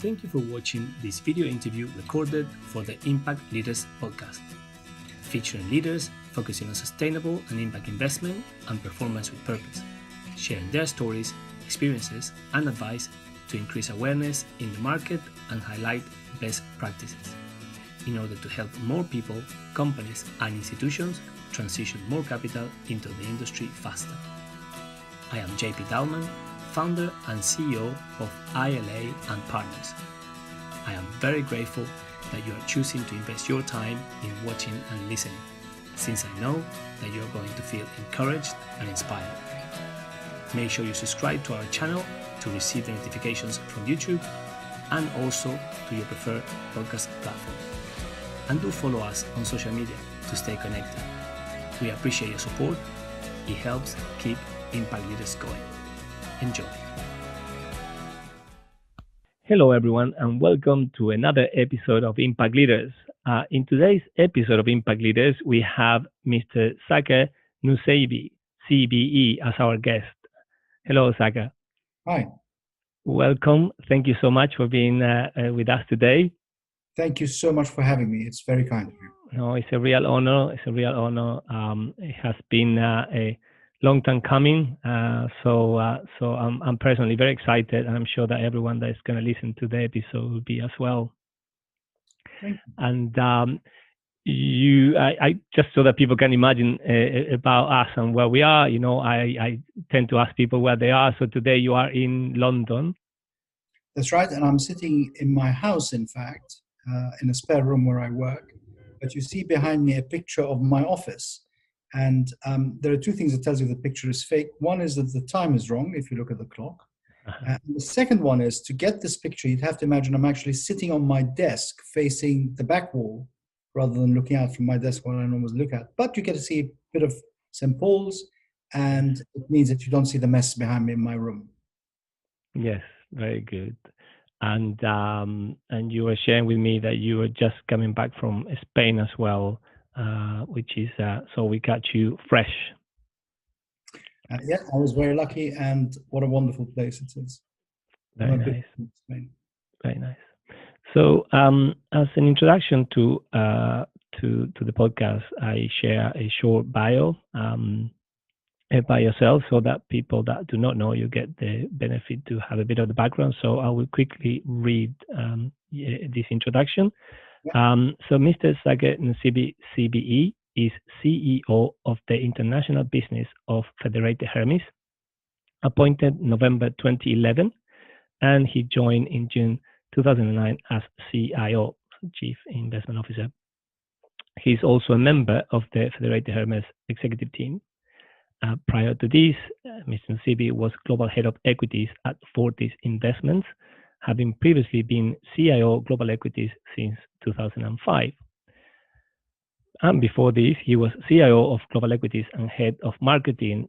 Thank you for watching this video interview recorded for the Impact Leaders podcast, featuring leaders focusing on sustainable and impact investment and performance with purpose, sharing their stories, experiences, and advice to increase awareness in the market and highlight best practices in order to help more people, companies, and institutions transition more capital into the industry faster. I am JP Dallmann, founder and CEO of ILA Partners. I am very grateful that you are choosing to invest your time in watching and listening, since I know that you are going to feel encouraged and inspired. Make sure you subscribe to our channel to receive the notifications from YouTube and also to your preferred podcast platform. And do follow us on social media to stay connected. We appreciate your support. It helps keep Impact Leaders going. Enjoy. Hello, everyone, and welcome to another episode of Impact Leaders. In today's episode of Impact Leaders, we have Mr. Saker Nusseibeh CBE as our guest. Hello, Saker. Hi. Welcome. Thank you so much for being with us today. Thank you so much for having me. It's very kind of you. No, it's a real honor. It has been a long time coming. So I'm personally very excited, and I'm sure that everyone that is going to listen to the episode will be as well. Thank you. And I just so that people can imagine about us and where we are. You know, I tend to ask people where they are. So today you are in London. That's right, and I'm sitting in my house, in fact, in a spare room where I work. But you see behind me a picture of my office. And there are two things that tells you the picture is fake. One is that the time is wrong if you look at the clock. And the second one is, to get this picture, you'd have to imagine I'm actually sitting on my desk facing the back wall rather than looking out from my desk where I normally look at. But you get to see a bit of St. Paul's, and it means that you don't see the mess behind me in my room. Yes, very good. And you were sharing with me that you were just coming back from Spain as well, which is so we catch you fresh. Yeah, I was very lucky, and what a wonderful place it is. Very nice. Very nice. So, as an introduction to the podcast, I share a short bio by yourself, so that people that do not know you get the benefit to have a bit of the background. So I will quickly read this introduction. So Mr. Saker Nusseibeh CBE is CEO of the international business of Federated Hermes, appointed November 2011, and he joined in June 2009 as CIO, Chief Investment Officer. He's also a member of the Federated Hermes executive team. Prior to this, Mr. Nusseibeh was Global Head of Equities at Fortis Investments, having previously been CIO Global Equities since 2005. And before this, he was CIO of Global Equities and Head of Marketing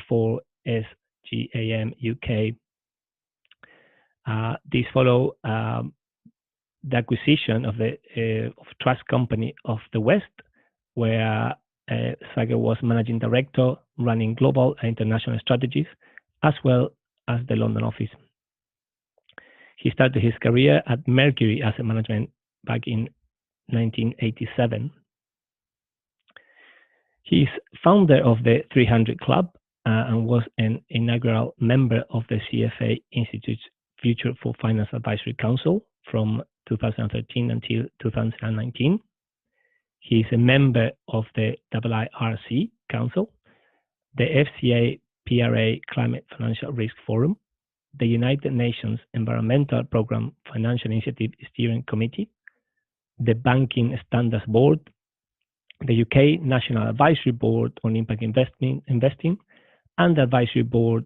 for SGAM UK. This followed the acquisition of the Trust Company of the West, where Saker was Managing Director, running global and international strategies, as well as the London office. He started his career at Mercury Asset Management back in 1987. He's founder of the 300 Club and was an inaugural member of the CFA Institute's Future for Finance Advisory Council from 2013 until 2019. He is a member of the IIRC Council, the FCA PRA Climate Financial Risk Forum, the United Nations Environmental Programme Financial Initiative Steering Committee, the Banking Standards Board, the UK National Advisory Board on Impact Investing, and the Advisory Board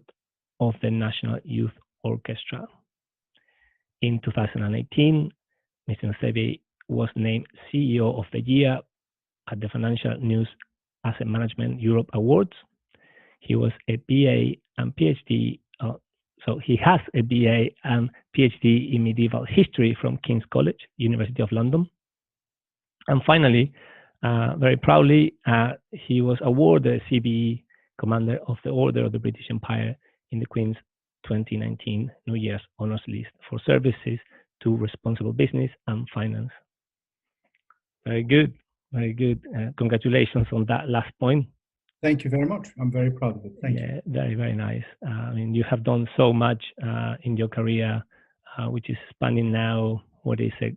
of the National Youth Orchestra. In 2018, Mr. Nusseibeh was named CEO of the Year at the Financial News Asset Management Europe Awards. He was a BA and PhD. So he has a BA and PhD in medieval history from King's College, University of London. And finally, very proudly, he was awarded CBE Commander of the Order of the British Empire in the Queen's 2019 New Year's Honours List for services to responsible business and finance. Very good, very good. Congratulations on that last point. Thank you very much. I'm very proud of it. Thank you. Yeah, very, very nice. I mean, you have done so much in your career, which is spanning now, what is it,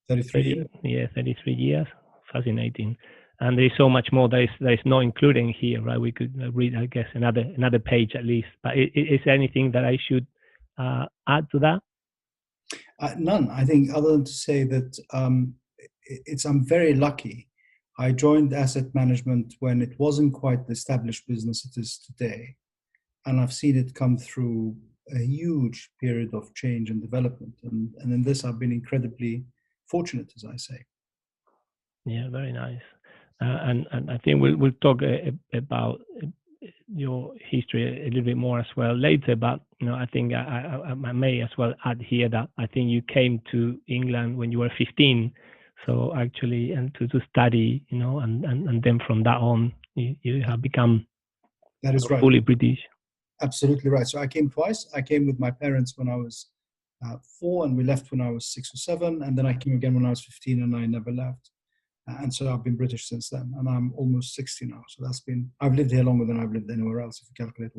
33 years. Yeah, 33 years. Fascinating. And there is so much more. There is no including here, right? We could read, I guess, another page at least. But is there anything that I should add to that? None. I think other than to say that I'm very lucky. I joined asset management when it wasn't quite the established business it is today. And I've seen it come through a huge period of change and development. And in this, I've been incredibly fortunate, as I say. Yeah, very nice. And I think we'll talk about your history a little bit more as well later. But I think I may as well add here that I think you came to England when you were 15. So actually, and to study, and then from that on, you have become fully British. Absolutely right. So I came twice. I came with my parents when I was 4, and we left when I was 6 or 7. And then I came again when I was 15, and I never left. And so I've been British since then, and I'm almost 60 now. So I've lived here longer than I've lived anywhere else, if you calculate.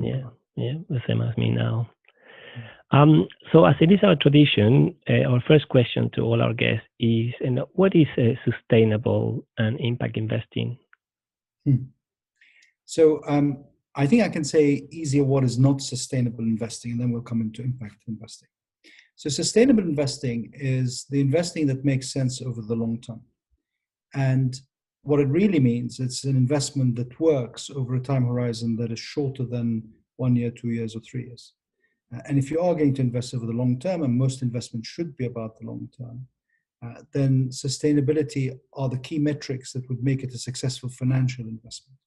Yeah, the same as me now. So as it is our tradition, our first question to all our guests is, what is sustainable and impact investing? So I think I can say easier what is not sustainable investing, and then we'll come into impact investing. So sustainable investing is the investing that makes sense over the long term. And what it really means, it's an investment that works over a time horizon that is shorter than 1 year, 2 years, or 3 years. And if you are going to invest over the long term, and most investments should be about the long term, then sustainability are the key metrics that would make it a successful financial investment.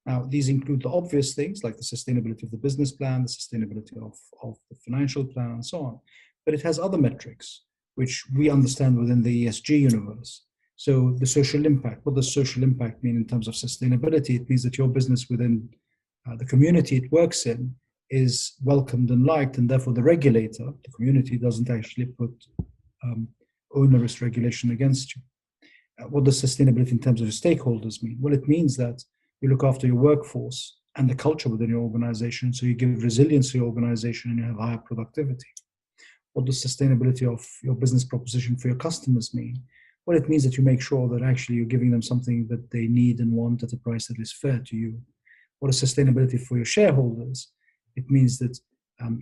Now, these include the obvious things like the sustainability of the business plan, the sustainability of the financial plan, and so on. But it has other metrics, which we understand within the ESG universe. So the social impact, what does social impact mean in terms of sustainability? It means that your business within the community it works in is welcomed and liked, and therefore the regulator, the community, doesn't actually put onerous regulation against you. What does sustainability in terms of your stakeholders mean? Well, it means that you look after your workforce and the culture within your organization, so you give resilience to your organization and you have higher productivity. What does sustainability of your business proposition for your customers mean? Well, it means that you make sure that actually you're giving them something that they need and want at a price that is fair to you. What is sustainability for your shareholders? It means that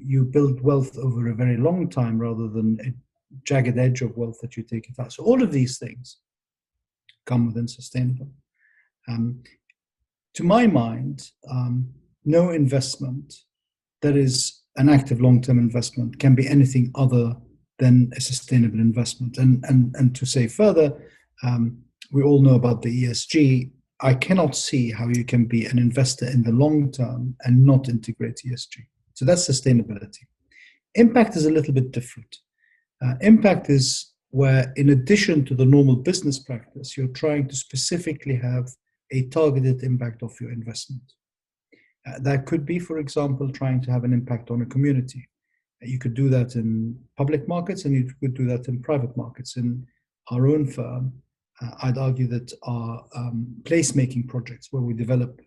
you build wealth over a very long time rather than a jagged edge of wealth that you take it out. So all of these things come within sustainable. To my mind, no investment that is an active long-term investment can be anything other than a sustainable investment. And to say further, we all know about the ESG. I cannot see how you can be an investor in the long term and not integrate ESG. So that's sustainability. Impact is a little bit different. Impact is where, in addition to the normal business practice, you're trying to specifically have a targeted impact of your investment. That could be, for example, trying to have an impact on a community. You could do that in public markets, and you could do that in private markets. In our own firm, I'd argue that our placemaking projects, where we develop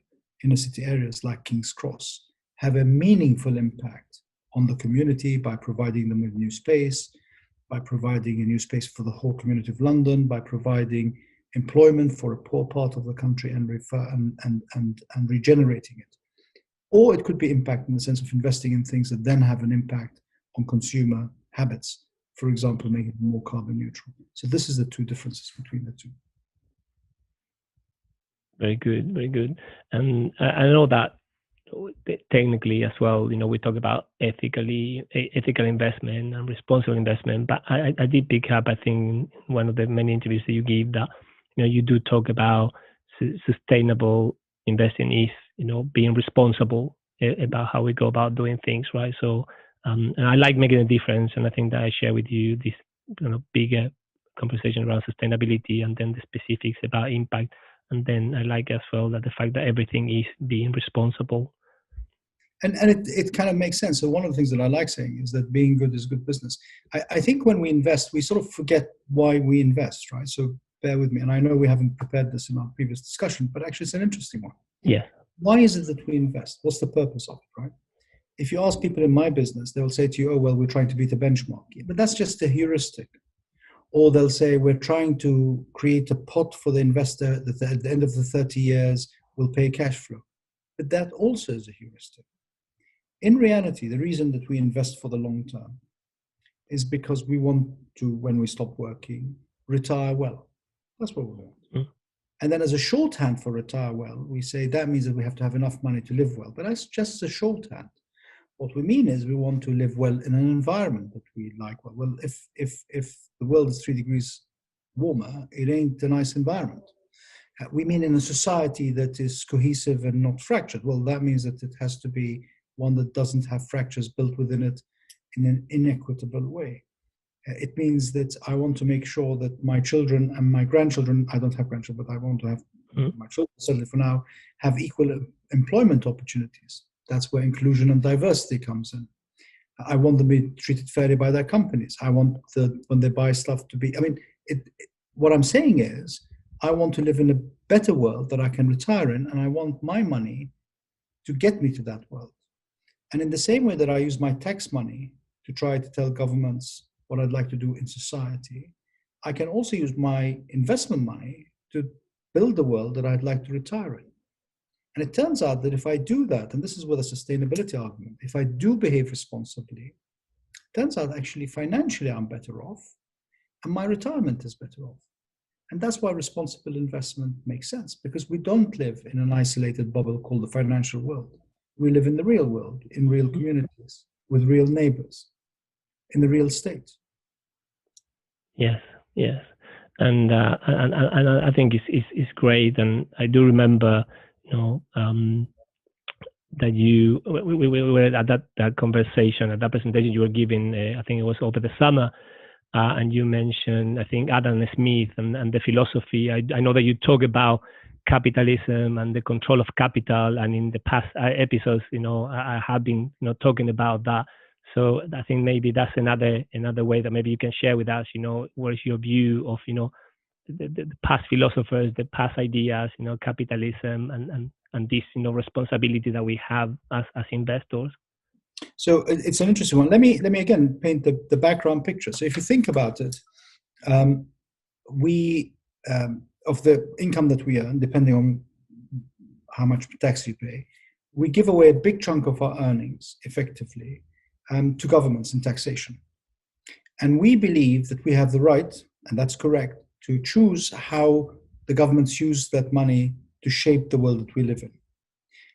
inner city areas like King's Cross, have a meaningful impact on the community by providing them with new space, by providing a new space for the whole community of London, by providing employment for a poor part of the country and regenerating it. Or it could be impact in the sense of investing in things that then have an impact on consumer habits, for example, making it more carbon neutral. So this is the two differences between the two. Very good, very good. And I know that technically as well, we talk about ethical investment and responsible investment, but I did pick up, I think, in one of the many interviews that you give that, you do talk about sustainable investing is, being responsible about how we go about doing things, right? So, and I like making a difference, and I think that I share with you this, bigger conversation around sustainability, and then the specifics about impact, and then I like as well that the fact that everything is being responsible. And it kind of makes sense. So one of the things that I like saying is that being good is good business. I think when we invest, we sort of forget why we invest, right? So bear with me. And I know we haven't prepared this in our previous discussion, but actually it's an interesting one. Yeah. Why is it that we invest? What's the purpose of it, right? If you ask people in my business, they'll say to you, oh, well, we're trying to beat a benchmark. But that's just a heuristic. Or they'll say, we're trying to create a pot for the investor that at the end of the 30 years will pay cash flow. But that also is a heuristic. In reality, the reason that we invest for the long term is because we want to, when we stop working, retire well. That's what we want. Mm. And then as a shorthand for retire well, we say that means that we have to have enough money to live well. But that's just a shorthand. What we mean is we want to live well in an environment that we like well. Well, if the world is 3 degrees warmer, it ain't a nice environment. We mean in a society that is cohesive and not fractured. Well, that means that it has to be one that doesn't have fractures built within it in an inequitable way. It means that I want to make sure that my children and my grandchildren, I don't have grandchildren, but I want to have my children, certainly for now, have equal employment opportunities. That's where inclusion and diversity comes in. I want them to be treated fairly by their companies. I want when they buy stuff to be, what I'm saying is, I want to live in a better world that I can retire in, and I want my money to get me to that world. And in the same way that I use my tax money to try to tell governments what I'd like to do in society, I can also use my investment money to build the world that I'd like to retire in. And it turns out that if I do that, and this is where the sustainability argument, if I do behave responsibly, it turns out actually financially I'm better off, and my retirement is better off. And that's why responsible investment makes sense, because we don't live in an isolated bubble called the financial world. We live in the real world, in real communities, with real neighbors, in the real state. Yes, yes. And I think it's great. And I do remember, that we were at that conversation, at that presentation you were giving, I think it was over the summer, and you mentioned, I think, Adam Smith and the philosophy. I know that you talk about capitalism and the control of capital, and in the past episodes, I have been, talking about that. So I think maybe that's another way that maybe you can share with us, what is your view of, the past philosophers, the past ideas, capitalism and this, responsibility that we have as investors. So it's an interesting one. Let me again paint the background picture. So if you think about it, we of the income that we earn, depending on how much tax you pay, we give away a big chunk of our earnings effectively to governments in taxation. And we believe that we have the right, and that's correct, to choose how the governments use that money to shape the world that we live in.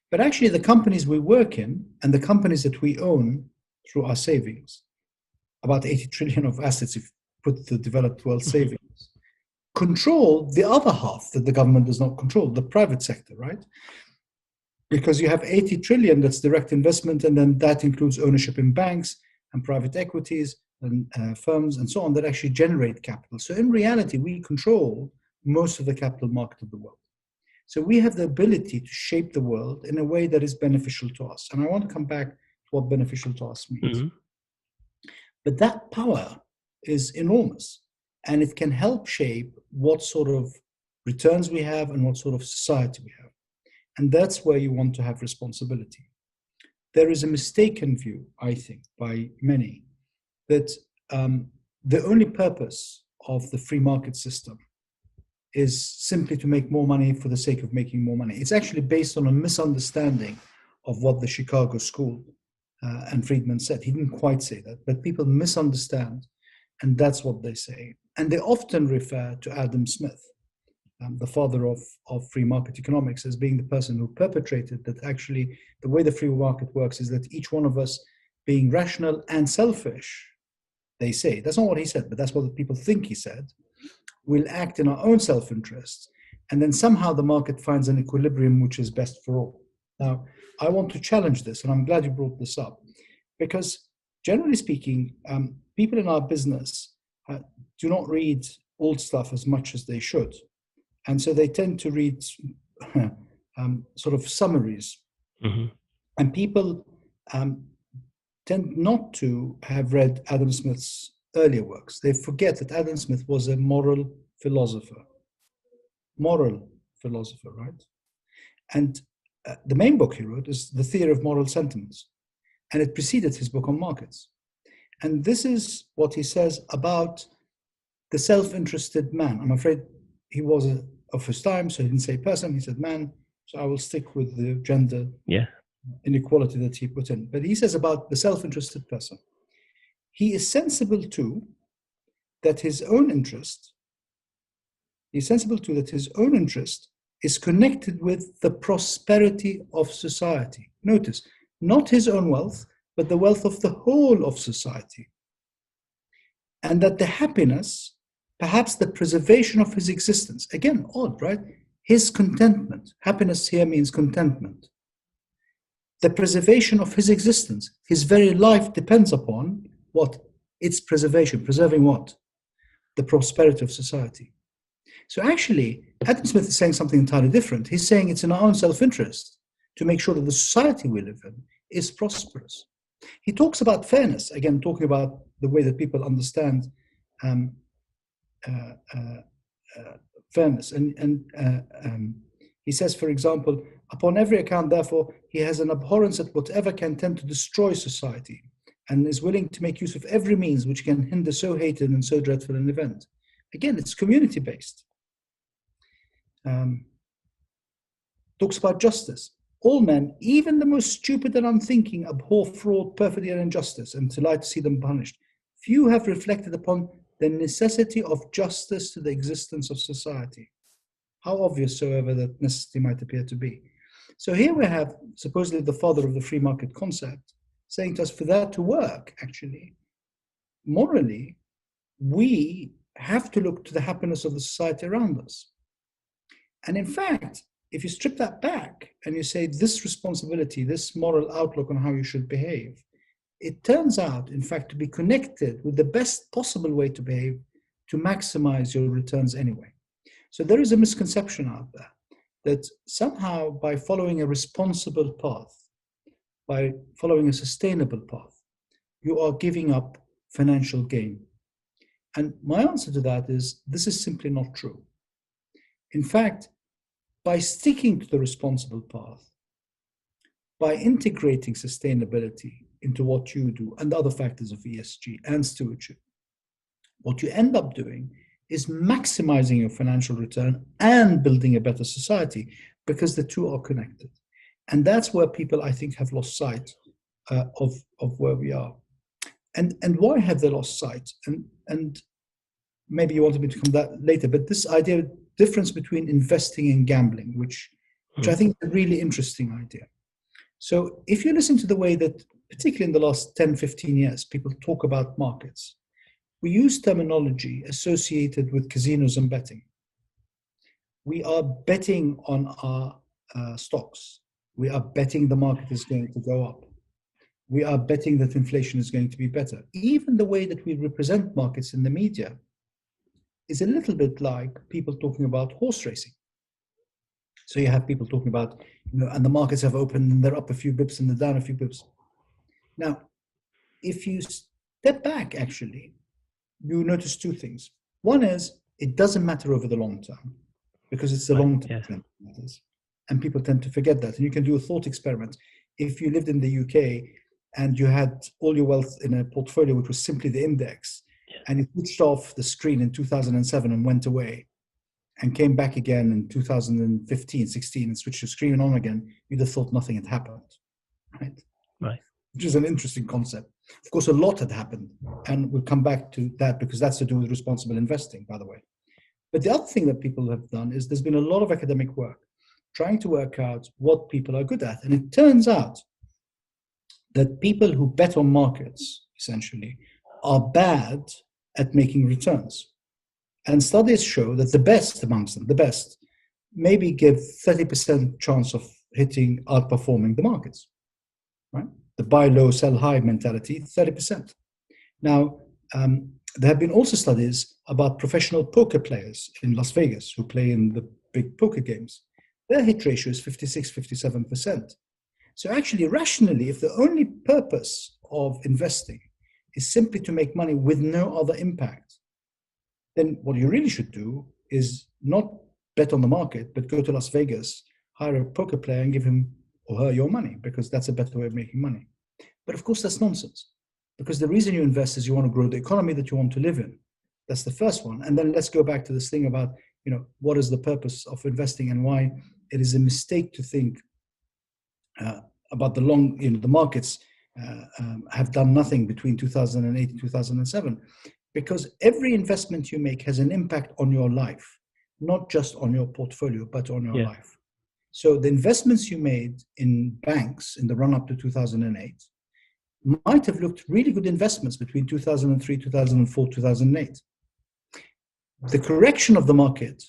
But actually, the companies we work in and the companies that we own through our savings, about 80 trillion of assets, if you put the developed world savings, control the other half that the government does not control, the private sector, right? Because you have 80 trillion that's direct investment, and then that includes ownership in banks and private equities and firms and so on that actually generate capital. So in reality, we control most of the capital market of the world. So we have the ability to shape the world in a way that is beneficial to us. And I want to come back to what beneficial to us means. But that power is enormous, and it can help shape what sort of returns we have and what sort of society we have. And that's where you want to have responsibility. There is a mistaken view, I think, by many, that the only purpose of the free market system is simply to make more money for the sake of making more money. It's actually based on a misunderstanding of what the Chicago School and Friedman said. He didn't quite say that, but people misunderstand, and that's what they say. And they often refer to Adam Smith, the father of free market economics, as being the person who perpetrated that. Actually, the way the free market works is that each one of us, being rational and selfish, they say, that's not what he said, but that's what people think he said, will act in our own self-interest, and then somehow the market finds an equilibrium which is best for all. Now, I want to challenge this, and I'm glad you brought this up, because generally speaking, people in our business do not read old stuff as much as they should. And so they tend to read sort of summaries. And people tend not to have read Adam Smith's earlier works. They forget that Adam Smith was a moral philosopher. Moral philosopher, right? And the main book he wrote is The Theory of Moral Sentiments, and it preceded his book on markets. And this is what he says about the self-interested man. I'm afraid he was of his time, so he didn't say person, he said man. So I will stick with the gender inequality that he put in. But he says about the self-interested person, he is sensible too that his own interest, is connected with the prosperity of society. Notice, not his own wealth, but the wealth of the whole of society. And that the happiness, perhaps the preservation of his existence, again, odd, right? His contentment, happiness here means contentment. The preservation of his existence, his very life depends upon what? Its preservation. Preserving what? The prosperity of society. So actually, Adam Smith is saying something entirely different. He's saying it's in our own self-interest to make sure that the society we live in is prosperous. He talks about fairness, again, talking about the way that people understand fairness. And he says, for example, upon every account, therefore, he has an abhorrence at whatever can tend to destroy society, and is willing to make use of every means which can hinder so hated and so dreadful an event. Again, it's community-based. Talks about justice. All men, even the most stupid and unthinking, abhor fraud, perfidy, and injustice, and delight to see them punished. Few have reflected upon the necessity of justice to the existence of society, how obvious soever that necessity might appear to be. So here we have supposedly the father of the free market concept saying to us, for that to work, actually, morally, we have to look to the happiness of the society around us. And in fact, if you strip that back and you say this responsibility, this moral outlook on how you should behave, it turns out, in fact, to be connected with the best possible way to behave to maximize your returns anyway. So there is a misconception out there that somehow by following a responsible path, by following a sustainable path, you are giving up financial gain. And my answer to that is, this is simply not true. In fact, by sticking to the responsible path, by integrating sustainability into what you do and other factors of ESG and stewardship, what you end up doing is maximizing your financial return and building a better society, because the two are connected. And that's where people, I think, have lost sight of where we are. And why have they lost sight? And maybe you wanted me to come to that later, but this idea of difference between investing and gambling, which I think is a really interesting idea. So if you listen to the way that, particularly in the last 10, 15 years, people talk about markets, we use terminology associated with casinos and betting. We are betting on our stocks. We are betting the market is going to go up. We are betting that inflation is going to be better. Even the way that we represent markets in the media is a little bit like people talking about horse racing. So you have people talking about, and the markets have opened and they're up a few bips and they're down a few bips. Now, if you step back, actually, you notice two things. One is, it doesn't matter over the long term, because it's the long term that matters. And people tend to forget that. And you can do a thought experiment. If you lived in the UK and you had all your wealth in a portfolio which was simply the index, and you switched off the screen in 2007 and went away, and came back again in 2015, 16, and switched your screen on again, you'd have thought nothing had happened, right? Right. Which is an interesting concept. Of course, a lot had happened, and we'll come back to that because that's to do with responsible investing, by the way. But the other thing that people have done is there's been a lot of academic work trying to work out what people are good at. And it turns out that people who bet on markets, essentially, are bad at making returns. And studies show that the best amongst them, the best, maybe give 30% chance of outperforming the markets, right? The buy low, sell high mentality, 30%. Now, there have been also studies about professional poker players in Las Vegas who play in the big poker games. Their hit ratio is 56, 57%. So actually, rationally, if the only purpose of investing is simply to make money with no other impact, then what you really should do is not bet on the market, but go to Las Vegas, hire a poker player and give him or her your money, because that's a better way of making money. But of course, that's nonsense, because the reason you invest is you want to grow the economy that you want to live in. That's the first one. And then let's go back to this thing about, what is the purpose of investing and why it is a mistake to think about the markets have done nothing between 2008 and 2007, because every investment you make has an impact on your life, not just on your portfolio, but on your life. So the investments you made in banks in the run-up to 2008 might have looked really good investments between 2003, 2004, 2008. The correction of the market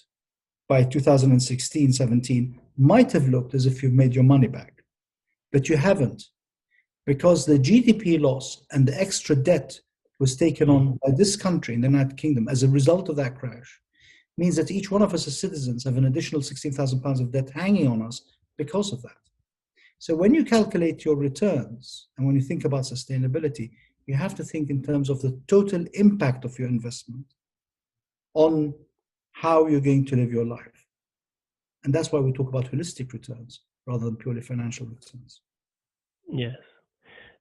by 2016, 17 might have looked as if you've made your money back, but you haven't, because the GDP loss and the extra debt was taken on by this country in the United Kingdom as a result of that crash, means that each one of us as citizens have an additional £16,000 of debt hanging on us because of that. So when you calculate your returns and when you think about sustainability, you have to think in terms of the total impact of your investment on how you're going to live your life. And that's why we talk about holistic returns rather than purely financial returns. Yes.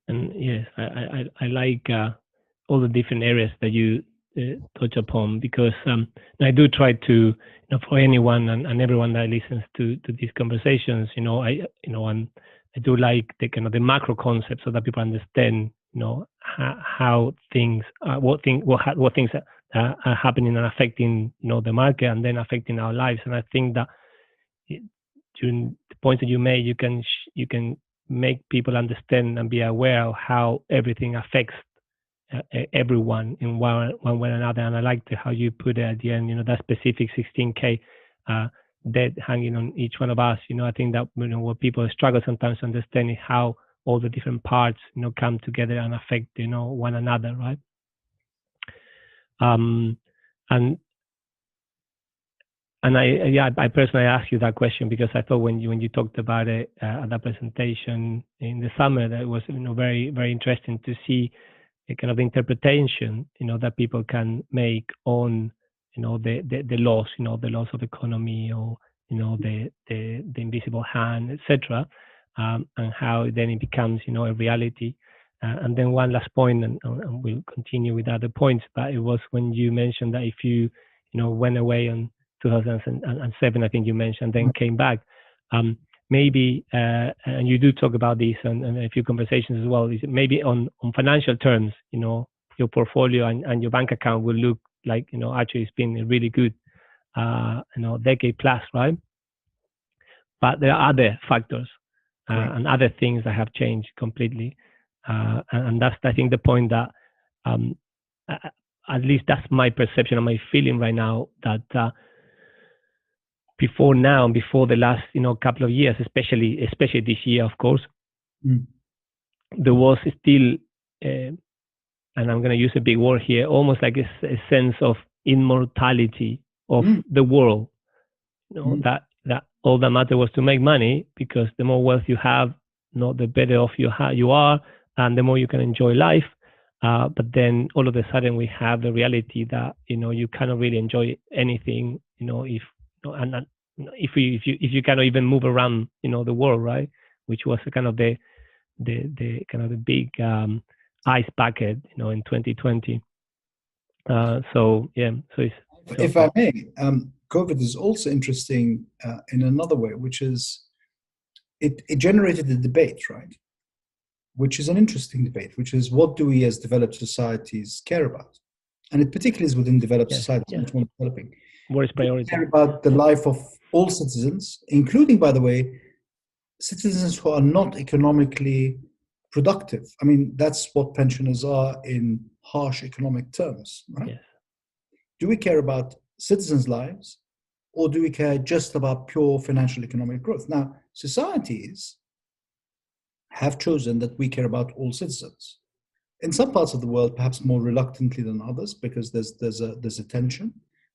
And yes, I like all the different areas that you touch upon, because I do try to, for anyone and everyone that listens to these conversations, I do like the kind of the macro concepts so that people understand, how things, what things are happening and affecting, the market and then affecting our lives. And I think that during the points that you made, you can make people understand and be aware of how everything affects everyone in one way or another. And I liked how you put it at the end, that specific 16K debt hanging on each one of us. I think that what people struggle sometimes to understand is how all the different parts come together and affect one another, right? And I personally asked you that question because I thought when you talked about it at that presentation in the summer, that it was very, very interesting to see a kind of interpretation that people can make on the loss, the loss of economy, or the invisible hand, etc., and how then it becomes a reality. And then one last point, and we'll continue with other points, but it was when you mentioned that if you went away on 2007, I think you mentioned, then came back. Maybe, and you do talk about this and a few conversations as well, is maybe on financial terms, your portfolio and your bank account will look like, actually it's been really good, decade plus, right? But there are other factors and other things that have changed completely. And that's, I think, the point that, at least that's my perception and my feeling right now, that before the last couple of years, especially this year, of course, there was still, and I'm going to use a big word here, almost like a sense of immortality of the world. That all that mattered was to make money, because the more wealth you have, the better off you are, and the more you can enjoy life. But then all of a sudden we have the reality that you cannot really enjoy anything if you cannot even move around the world, right? Which was kind of the kind of the big ice bucket in 2020. So if I may, COVID is also interesting in another way, which is it generated a debate, right? Which is an interesting debate, which is, what do we as developed societies care about? And it particularly is within developed societies, much more developing. What is priority? We care about the life of all citizens, including, by the way, citizens who are not economically productive. I mean, that's what pensioners are in harsh economic terms, right? Yes. Do we care about citizens' lives, or do we care just about pure financial economic growth? Now, societies have chosen that we care about all citizens. In some parts of the world, perhaps more reluctantly than others, because there's a tension.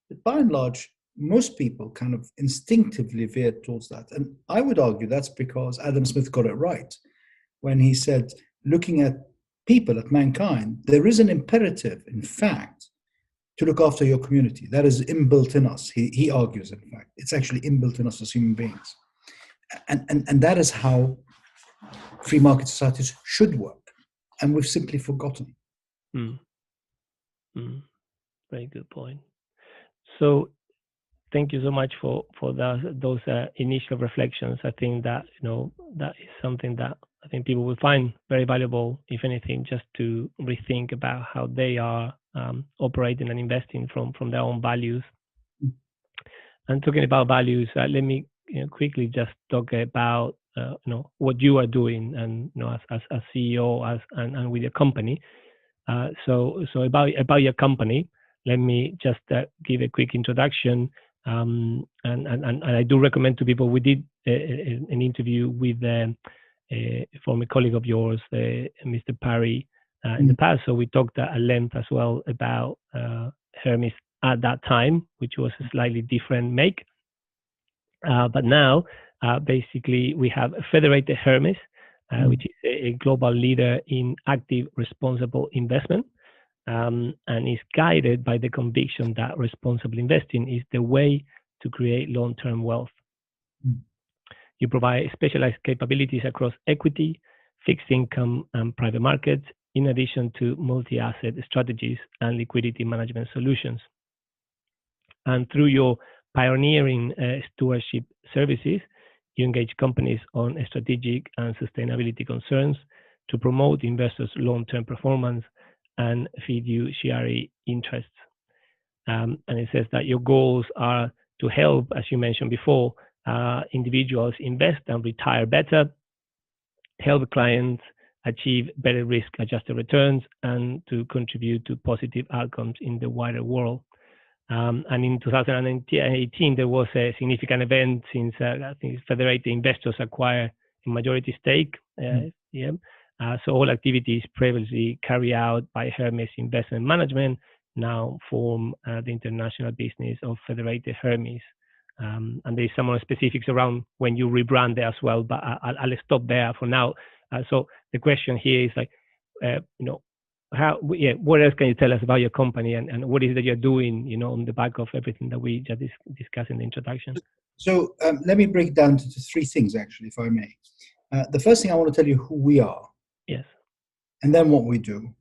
But by and large, most people kind of instinctively veered towards that. And I would argue that's because Adam Smith got it right when he said, looking at people, at mankind, there is an imperative, in fact, to look after your community. That is inbuilt in us. He argues, in fact, it's actually inbuilt in us as human beings. And that is how free market societies should work. And we've simply forgotten. Mm. Mm. Very good point. So thank you so much for those initial reflections. I think that that is something that I think people will find very valuable, if anything, just to rethink about how they are operating and investing from their own values. And talking about values, let me quickly just talk about what you are doing, and as CEO and with your company. So about your company, let me just give a quick introduction. And I do recommend to people. We did an interview with a former colleague of yours, Mr. Parry, in the past. So we talked at length as well about Hermes at that time, which was a slightly different make. But now, basically, we have Federated Hermes, which is a global leader in active, responsible investment, and is guided by the conviction that responsible investing is the way to create long-term wealth. You provide specialized capabilities across equity, fixed income, and private markets, in addition to multi-asset strategies and liquidity management solutions. And through your pioneering stewardship services, you engage companies on strategic and sustainability concerns to promote investors' long-term performance and fiduciary interests. And it says that your goals are to help, as you mentioned before, individuals invest and retire better, help clients achieve better risk-adjusted returns, and to contribute to positive outcomes in the wider world. And in 2018, there was a significant event since I think Federated investors acquired a majority stake. So all activities previously carried out by Hermes Investment Management now form the international business of Federated Hermes. And there's some more specifics around when you rebrand there as well, but I'll stop there for now. So the question here is like, what else can you tell us about your company, and what is it that you're doing, on the back of everything that we just discussed in the introduction? So let me break it down to three things, actually, if I may. The first thing, I want to tell you who we are. Yes. And then what we do.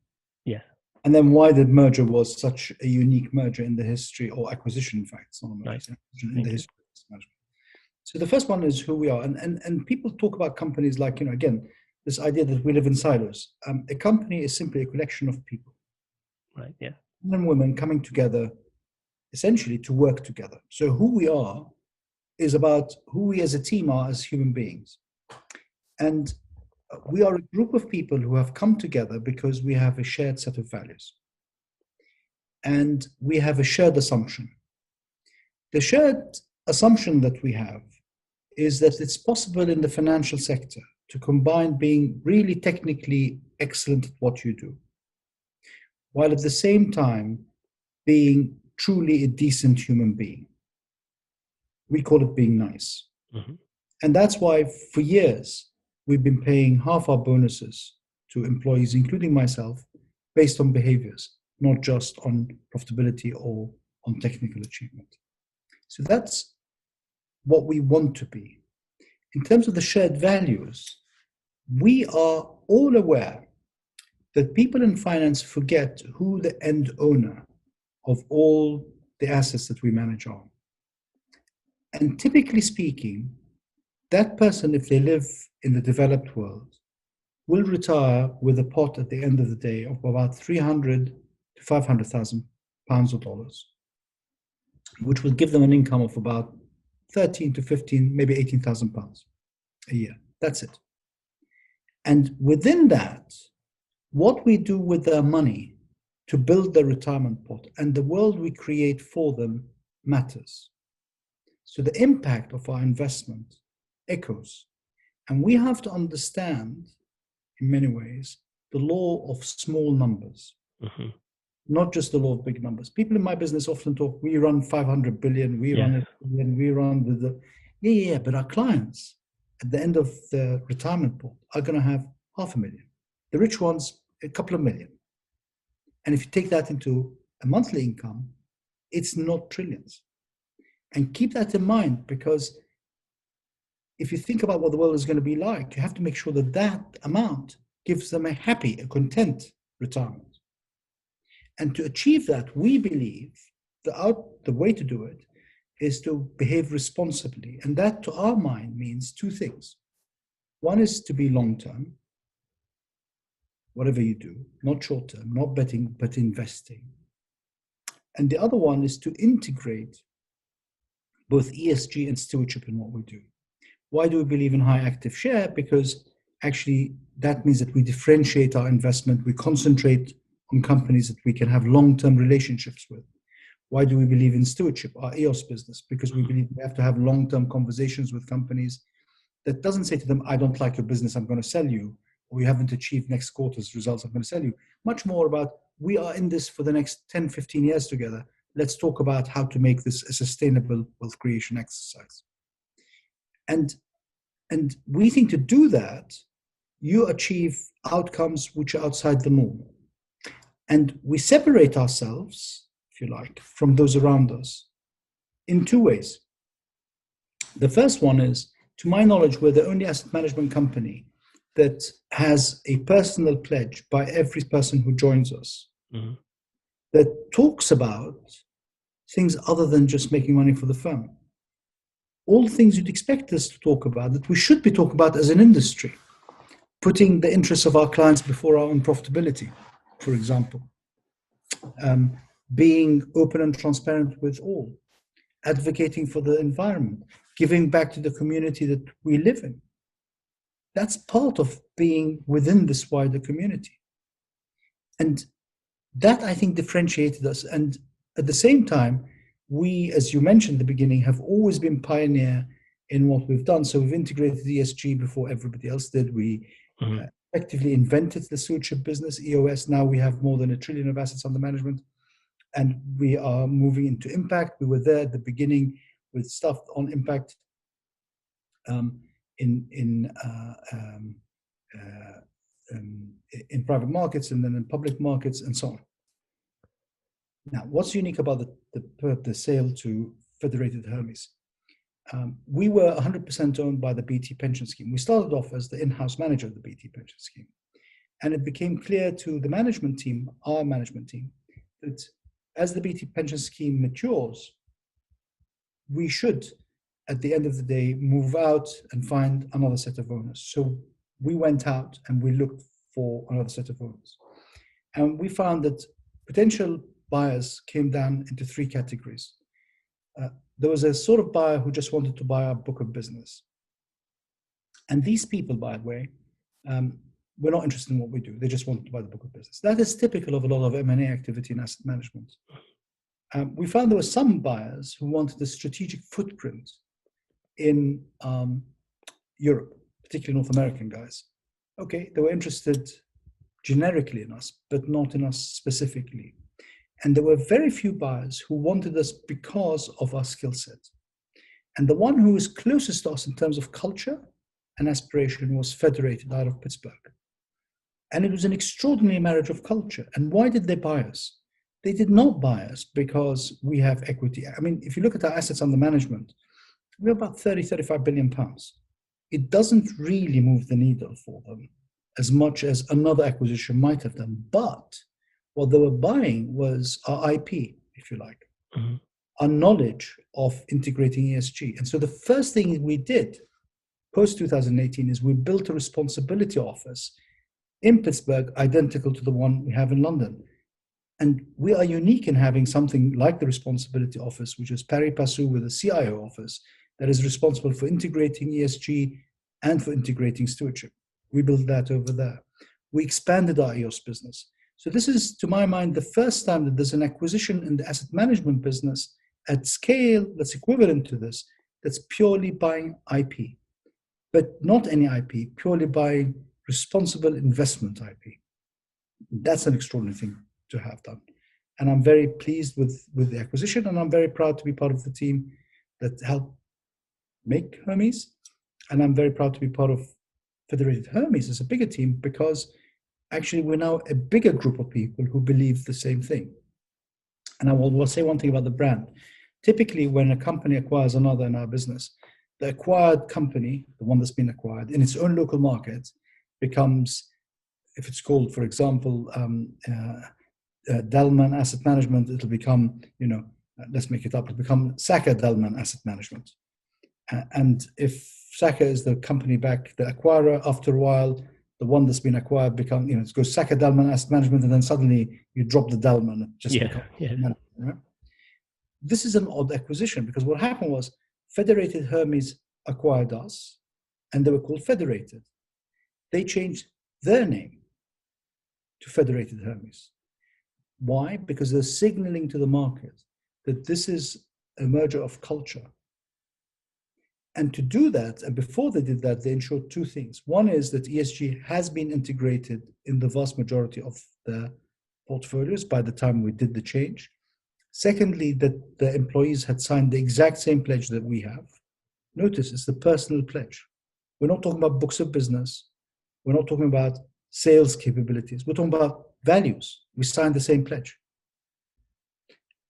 Yes. And then why the merger was such a unique merger in the history, or acquisition, in fact, it's not a merger, Right. in the history of this management. So the first one is who we are. And people talk about companies like, again, this idea that we live in silos. A company is simply a collection of people. Right, yeah. Men and women coming together, essentially to work together. So who we are is about who we as a team are as human beings. And we are a group of people who have come together because we have a shared set of values. And we have a shared assumption. The shared assumption that we have is that it's possible in the financial sector to combine being really technically excellent at what you do, while at the same time being truly a decent human being. We call it being nice. Mm-hmm. And that's why for years, we've been paying half our bonuses to employees, including myself, based on behaviors, not just on profitability or on technical achievement. So that's what we want to be. In terms of the shared values, we are all aware that people in finance forget who the end owner of all the assets that we manage are. And typically speaking, that person, if they live in the developed world, will retire with a pot at the end of the day of about 300 to 500,000 pounds or dollars, which will give them an income of about 13 to 15, maybe 18,000 pounds a year. That's it. And within that, what we do with their money to build their retirement pot and the world we create for them matters. So the impact of our investment echoes. And we have to understand, in many ways, the law of small numbers. Mm-hmm. not just the law of big numbers. People in my business often talk, we run 500 billion, we run Yes. a billion, we run yeah, but our clients at the end of the retirement pool are going to have 500,000. The rich ones, a couple of million. And if you take that into a monthly income, it's not trillions. And keep that in mind, because if you think about what the world is going to be like, you have to make sure that that amount gives them a happy, a content retirement. And to achieve that, we believe the way to do it is to behave responsibly. And that, to our mind, means two things. One is to be long-term, whatever you do, not short-term, not betting, but investing. And the other one is to integrate both ESG and stewardship in what we do. Why do we believe in high active share? Because actually that means that we differentiate our investment, we concentrate on companies that we can have long-term relationships with. Why do we believe in stewardship, our EOS business? Because we believe we have to have long-term conversations with companies that doesn't say to them, I don't like your business, I'm going to sell you, or you haven't achieved next quarter's results, I'm going to sell you. Much more about, we are in this for the next 10, 15 years together. Let's talk about how to make this a sustainable wealth creation exercise. And we think to do that, you achieve outcomes which are outside the norm. And we separate ourselves, if you like, from those around us in two ways. The first one is, to my knowledge, we're the only asset management company that has a personal pledge by every person who joins us that talks about things other than just making money for the firm. All things you'd expect us to talk about, that we should be talking about as an industry, putting the interests of our clients before our own profitability, for example, being open and transparent with all, advocating for the environment, giving back to the community that we live in. That's part of being within this wider community. And that, I think, differentiated us. And at the same time, we, as you mentioned at the beginning, have always been pioneer in what we've done. So we've integrated ESG before everybody else did. We effectively invented the stewardship business, EOS. Now we have more than $1 trillion of assets under management. And we are moving into impact. We were there at the beginning with stuff on impact in private markets, and then in public markets, and so on. Now, what's unique about the sale to Federated Hermes? We were 100% owned by the BT pension scheme. We started off as the in-house manager of the BT pension scheme. And it became clear to the management team, our management team, that as the BT pension scheme matures, we should, at the end of the day, move out and find another set of owners. So we went out and we looked for another set of owners. And we found that potential buyers came down into three categories. There was a sort of buyer who just wanted to buy our book of business. And these people, by the way, were not interested in what we do. They just wanted to buy the book of business. That is typical of a lot of M&A activity in asset management. We found there were some buyers who wanted a strategic footprint in Europe, particularly North American guys. Okay, they were interested generically in us, but not in us specifically. And there were very few buyers who wanted us because of our skill set. And the one who was closest to us in terms of culture and aspiration was Federated out of Pittsburgh. And it was an extraordinary marriage of culture. And why did they buy us? They did not buy us because we have equity. I mean, if you look at our assets under management, we're about 35 billion pounds. It doesn't really move the needle for them as much as another acquisition might have done. But what they were buying was our IP, if you like, our knowledge of integrating ESG. And so the first thing we did post 2018 is we built a responsibility office in Pittsburgh, identical to the one we have in London. And we are unique in having something like the responsibility office, which is pari passu with a CIO office that is responsible for integrating ESG and for integrating stewardship. We built that over there. We expanded our EOS business. So this is, to my mind, the first time that there's an acquisition in the asset management business at scale that's equivalent to this, that's purely buying IP. But not any IP, purely buying responsible investment IP. That's an extraordinary thing to have done. And I'm very pleased with the acquisition, and I'm very proud to be part of the team that helped make Hermes. And I'm very proud to be part of Federated Hermes as a bigger team, because actually we're now a bigger group of people who believe the same thing. And I will say one thing about the brand. Typically, when a company acquires another in our business, the acquired company, the one that's been acquired in its own local market, becomes, if it's called, for example, Dallmann Asset Management, it'll become, let's make it up, it'll become Saker Dallmann Asset Management. And if Saker is the company back, the acquirer, after a while, the one that's been acquired becomes, it goes Saker Dallmann Asset Management, and then suddenly you drop the Dallmann. Right? This is an odd acquisition, because what happened was Federated Hermes acquired us, and they were called Federated. They changed their name to Federated Hermes. Why? Because they're signaling to the market that this is a merger of culture. And to do that, and before they did that, they ensured two things. One is that ESG has been integrated in the vast majority of the portfolios by the time we did the change. Secondly, that the employees had signed the exact same pledge that we have. Notice, it's the personal pledge. We're not talking about books of business. We're not talking about sales capabilities. We're talking about values. We signed the same pledge.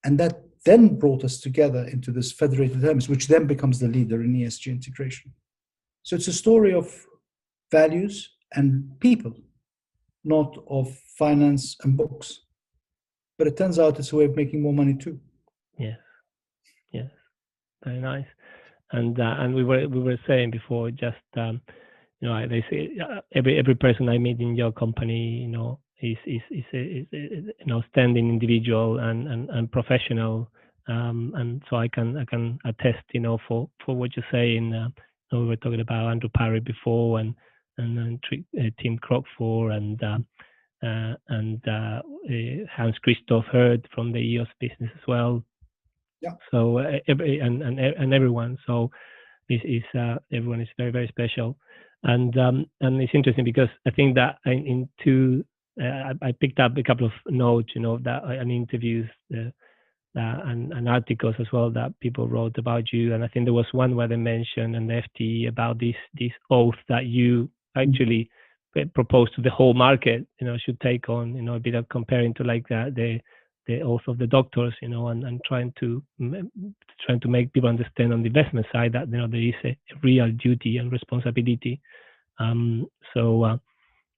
And that then brought us together into this Federated Hermes, which then becomes the leader in ESG integration. So it's a story of values and people, not of finance and books. But it turns out it's a way of making more money too. Yes, very nice. And we were saying before, just they say every person I meet in your company, is an outstanding individual and professional, and so I can attest, for what you're saying. We were talking about Andrew Parry before, and Tim Crockford, and Hans Christoph Hurd from the EOS business as well. Yeah. So everyone. So everyone is very, very special, and it's interesting because I think that I picked up a couple of notes, and interviews and articles as well that people wrote about you, and I think there was one where they mentioned an FT about this oath that you actually proposed to the whole market, should take on, a bit of comparing to like the oath of the doctors, and trying to make people understand on the investment side that there is a real duty and responsibility. So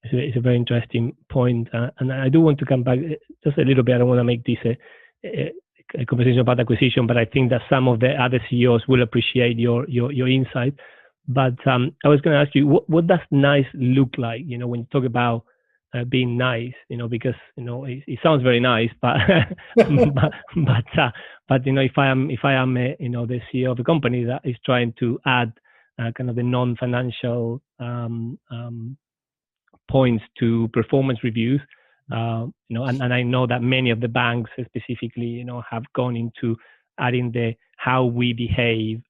it's a very interesting point, and I do want to come back just a little bit. I don't want to make this a conversation about acquisition, but I think that some of the other CEOs will appreciate your insight. But I was going to ask you, what does nice look like? When you talk about being nice, because it sounds very nice, but but if I am the CEO of a company that is trying to add kind of the non-financial points to performance reviews, and I know that many of the banks specifically, have gone into adding the how we behave,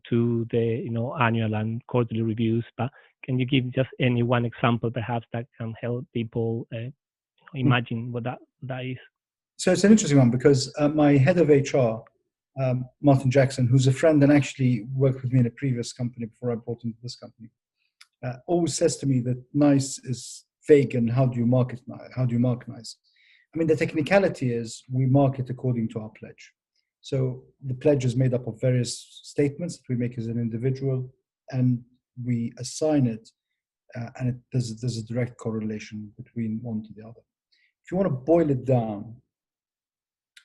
to the annual and quarterly reviews. But can you give just any one example, perhaps, that can help people imagine what that is? So it's an interesting one, because my head of HR, Martin Jackson, who's a friend and actually worked with me in a previous company before I brought into this company, always says to me that nice is vague, and how do you market nice? I mean, the technicality is we market according to our pledge. So the pledge is made up of various statements that we make as an individual, and we assign it, and there's a direct correlation between one to the other. If you want to boil it down,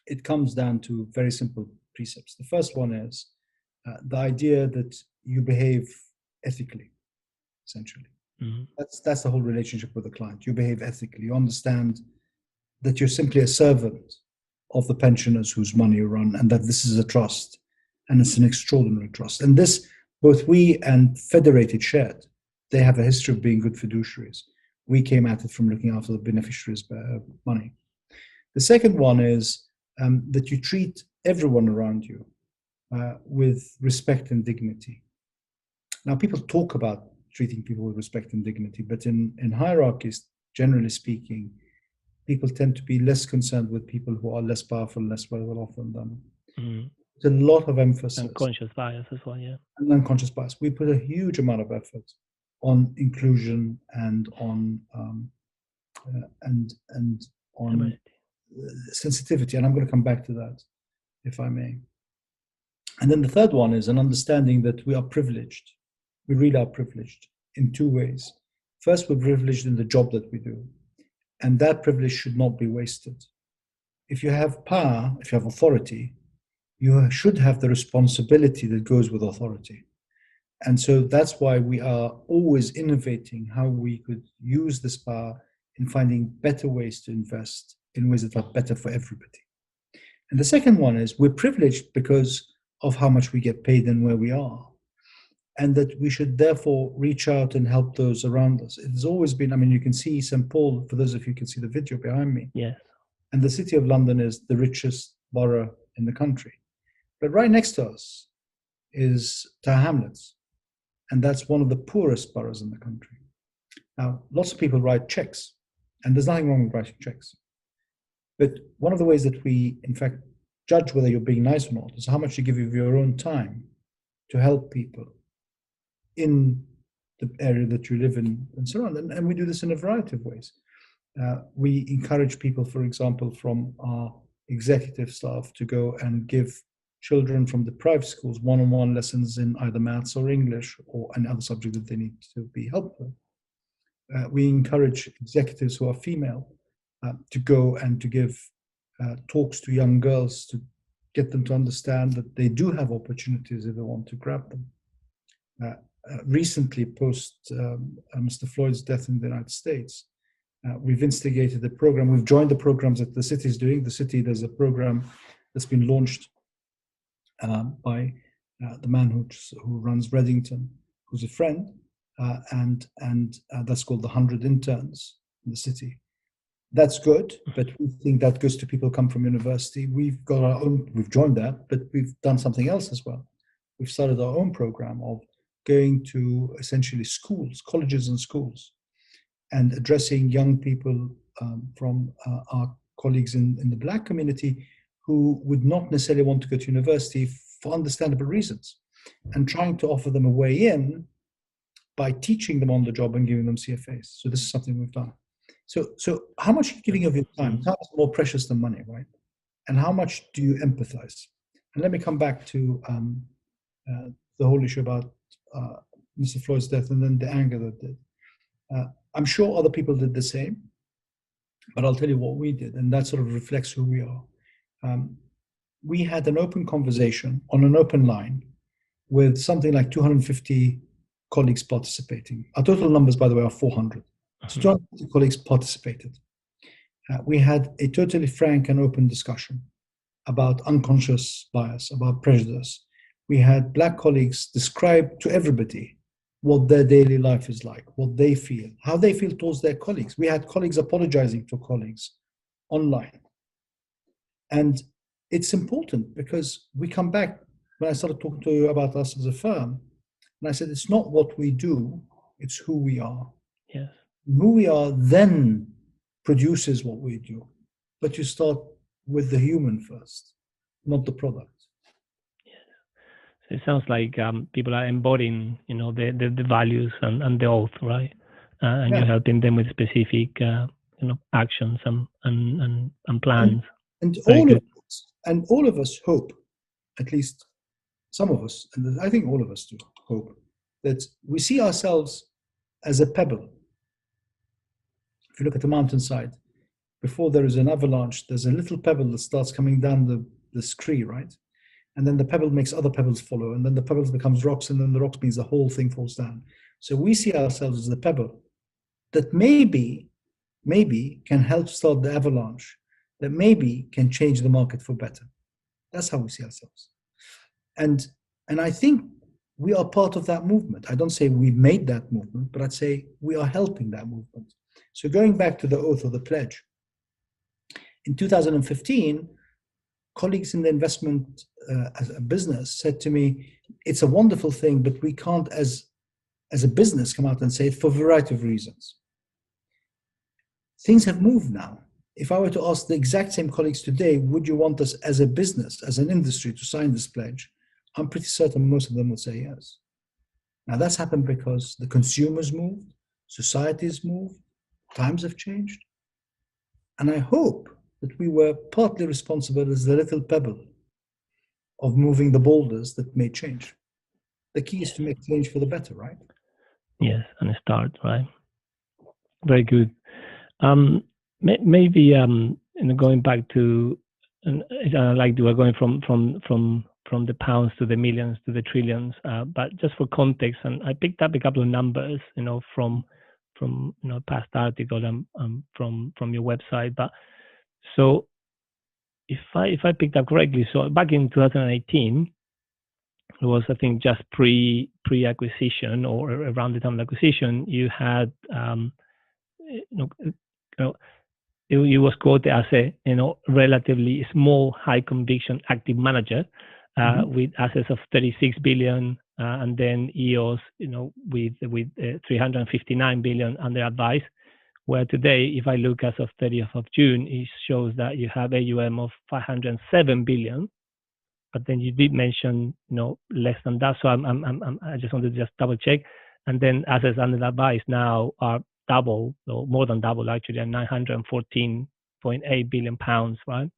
it comes down to very simple precepts. The first one is the idea that you behave ethically, essentially. Mm-hmm. That's the whole relationship with the client. You behave ethically. You understand that you're simply a servant of the pensioners whose money you run, and that this is a trust, and it's an extraordinary trust. And this, both we and Federated shared. They have a history of being good fiduciaries. We came at it from looking after the beneficiaries' money. The second one is that you treat everyone around you with respect and dignity. Now, people talk about treating people with respect and dignity, but in hierarchies, generally speaking, people tend to be less concerned with people who are less powerful, less well off than them. Mm. There's a lot of emphasis. Unconscious bias as well, yeah. And unconscious bias. We put a huge amount of effort on inclusion and on sensitivity, and I'm going to come back to that, if I may. And then the third one is an understanding that we are privileged. We really are privileged in two ways. First, we're privileged in the job that we do, and that privilege should not be wasted. If you have power, if you have authority, you should have the responsibility that goes with authority. And so that's why we are always innovating how we could use this power in finding better ways to invest in ways that are better for everybody. And the second one is we're privileged because of how much we get paid and where we are. And that we should therefore reach out and help those around us. It has always been, I mean, you can see St. Paul, for those of you who can see the video behind me. Yes. And the city of London is the richest borough in the country. But right next to us is Tower Hamlets. And that's one of the poorest boroughs in the country. Now, lots of people write checks, and there's nothing wrong with writing checks. But one of the ways that we, in fact, judge whether you're being nice or not is how much you give of your own time to help people in the area that you live in and so on. And we do this in a variety of ways. We encourage people, for example, from our executive staff to go and give children from the private schools one-on-one lessons in either maths or English or any other subject that they need to be helped with. We encourage executives who are female to go and to give talks to young girls to get them to understand that they do have opportunities if they want to grab them. Recently, post Mr. Floyd's death in the United States, we've instigated a program. We've joined the programs that the city is doing. The city, there's a program that's been launched by the man who runs Reddington, who's a friend, and that's called the 100 Interns in the city. That's good, but we think that goes to people who come from university. We've got our own, we've joined that, but we've done something else as well. We've started our own program of going to essentially schools, colleges and schools, and addressing young people from our colleagues in the Black community who would not necessarily want to go to university for understandable reasons, and trying to offer them a way in by teaching them on the job and giving them CFAs. So this is something we've done. So how much are you giving of your time? Time is more precious than money, right? And how much do you empathize? And let me come back to the whole issue about Mr. Floyd's death and then the anger that did. I'm sure other people did the same, but I'll tell you what we did, and that sort of reflects who we are. We had an open conversation on an open line with something like 250 colleagues participating. Our total numbers, by the way, are 400. So 250 colleagues participated. We had a totally frank and open discussion about unconscious bias, about prejudice. We had Black colleagues describe to everybody what their daily life is like, what they feel, how they feel towards their colleagues. We had colleagues apologizing to colleagues online. And it's important because we come back, when I started talking to you about us as a firm, and I said, it's not what we do, it's who we are. Yes. Who we are then produces what we do. But you start with the human first, not the product. It sounds like people are embodying, the values and the oath, right? And you're helping them with specific, actions and plans. And all of us hope, at least some of us, and I think all of us do hope, that we see ourselves as a pebble. If you look at the mountainside, before there is an avalanche, there's a little pebble that starts coming down the scree, right? And then the pebble makes other pebbles follow, and then the pebbles becomes rocks, and then the rocks means the whole thing falls down. So we see ourselves as the pebble that maybe can help start the avalanche, that maybe can change the market for better. That's how we see ourselves. And I think we are part of that movement. I don't say we've made that movement, but I'd say we are helping that movement. So going back to the oath or the pledge, in 2015, colleagues in the investment as a business said to me, it's a wonderful thing, but we can't as a business come out and say it for a variety of reasons. Things have moved now. If I were to ask the exact same colleagues today, would you want us as a business, as an industry, to sign this pledge? I'm pretty certain most of them would say yes. Now, that's happened because the consumers moved, societies moved, times have changed. And I hope that we were partly responsible as the little pebble of moving the boulders that made change. The key is to make change for the better, right? Yes, and start, right? Very good. Maybe going back to, like we're going from the pounds to the millions to the trillions, but just for context, and I picked up a couple of numbers, from past article and from your website. But so if I picked up correctly, so back in 2018, it was, I think, just pre-acquisition or around the time of acquisition, you had it was quoted as a relatively small, high conviction active manager with assets of 36 billion, and then EOS, with 359 billion under advice. Where today, if I look as of 30th of June, it shows that you have AUM of 507 billion. But then you did mention, less than that. So I just wanted to just double check. And then assets under advice now are double, or more than double actually, at 914.8 billion pounds, right?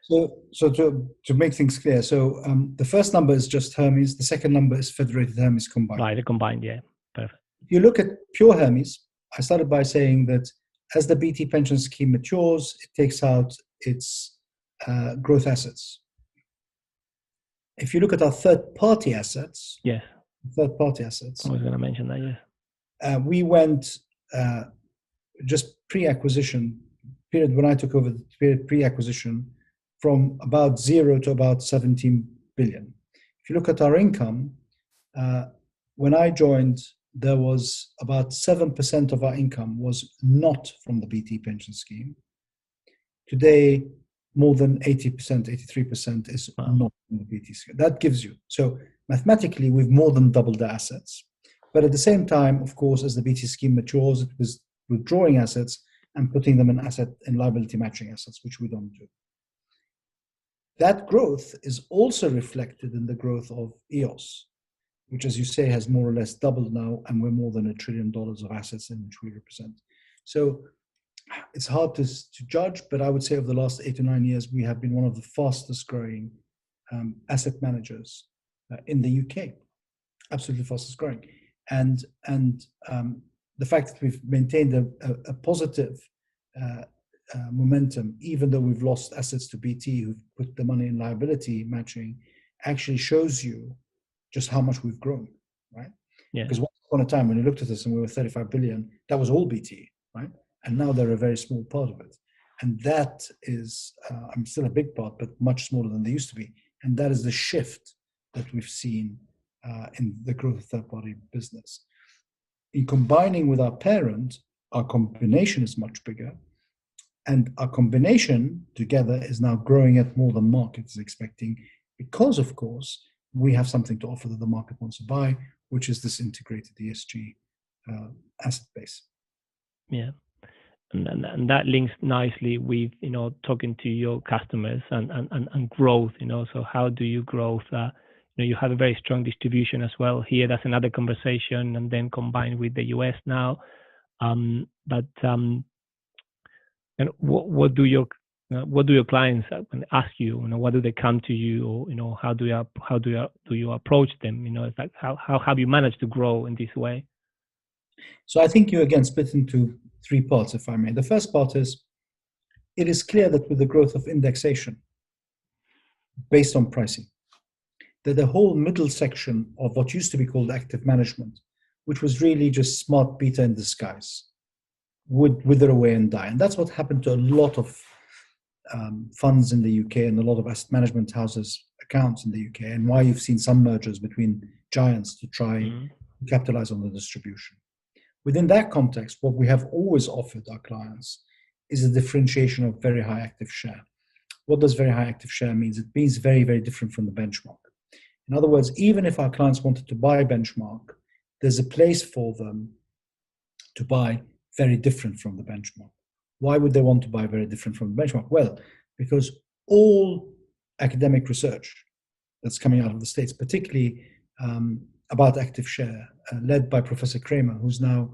So to make things clear, so the first number is just Hermes. The second number is Federated Hermes combined. Right, combined, yeah, perfect. If you look at pure Hermes, I started by saying that as the BT pension scheme matures, it takes out its growth assets. If you look at our third-party assets, yes, I was going to mention that, yes. We went just pre-acquisition period when I took over the period pre-acquisition from about 0 to about 17 billion. If you look at our income, when I joined, there was about 7% of our income was not from the BT pension scheme. Today, more than 80%, 83% is not from the BT scheme. That gives you. So mathematically, we've more than doubled the assets. But at the same time, of course, as the BT scheme matures, it was withdrawing assets and putting them in liability matching assets, which we don't do. That growth is also reflected in the growth of EOS, which, as you say, has more or less doubled now, and we're more than $1 trillion of assets in which we represent. So it's hard to judge, but I would say over the last 8 to 9 years, we have been one of the fastest growing asset managers in the UK, absolutely fastest growing. And the fact that we've maintained a positive momentum, even though we've lost assets to BT, who've put the money in liability matching, actually shows you just how much we've grown, right? Yeah. Because once upon a time, when you looked at us and we were 35 billion, that was all BT, right? And now they're a very small part of it. And that is, I'm still a big part, but much smaller than they used to be. And that is the shift that we've seen in the growth of third-party business. In combining with our parent, our combination is much bigger. And our combination together is now growing at more than market is expecting because, of course, we have something to offer that the market wants to buy, which is this integrated ESG asset base. Yeah. And that links nicely with, talking to your customers and growth, so how do you grow? You have a very strong distribution as well here. That's another conversation, and then combined with the US now. And what do your clients ask you? What do they come to you, or how do you approach them? It's like how have you managed to grow in this way? So I think you again split into 3 parts, if I may. The first part is, it is clear that with the growth of indexation based on pricing, that the whole middle section of what used to be called active management, which was really just smart beta in disguise, would wither away and die. And that's what happened to a lot of funds in the UK and a lot of asset management houses' accounts in the UK, and why you've seen some mergers between giants to try to capitalize on the distribution. Within that context, what we have always offered our clients is a differentiation of very high active share. What does very high active share mean? It means very, very different from the benchmark. In other words, even if our clients wanted to buy benchmark, there's a place for them to buy very different from the benchmark. Why would they want to buy very different from the benchmark? Well, because all academic research that's coming out of the States, particularly about active share, led by Professor Kramer, who's now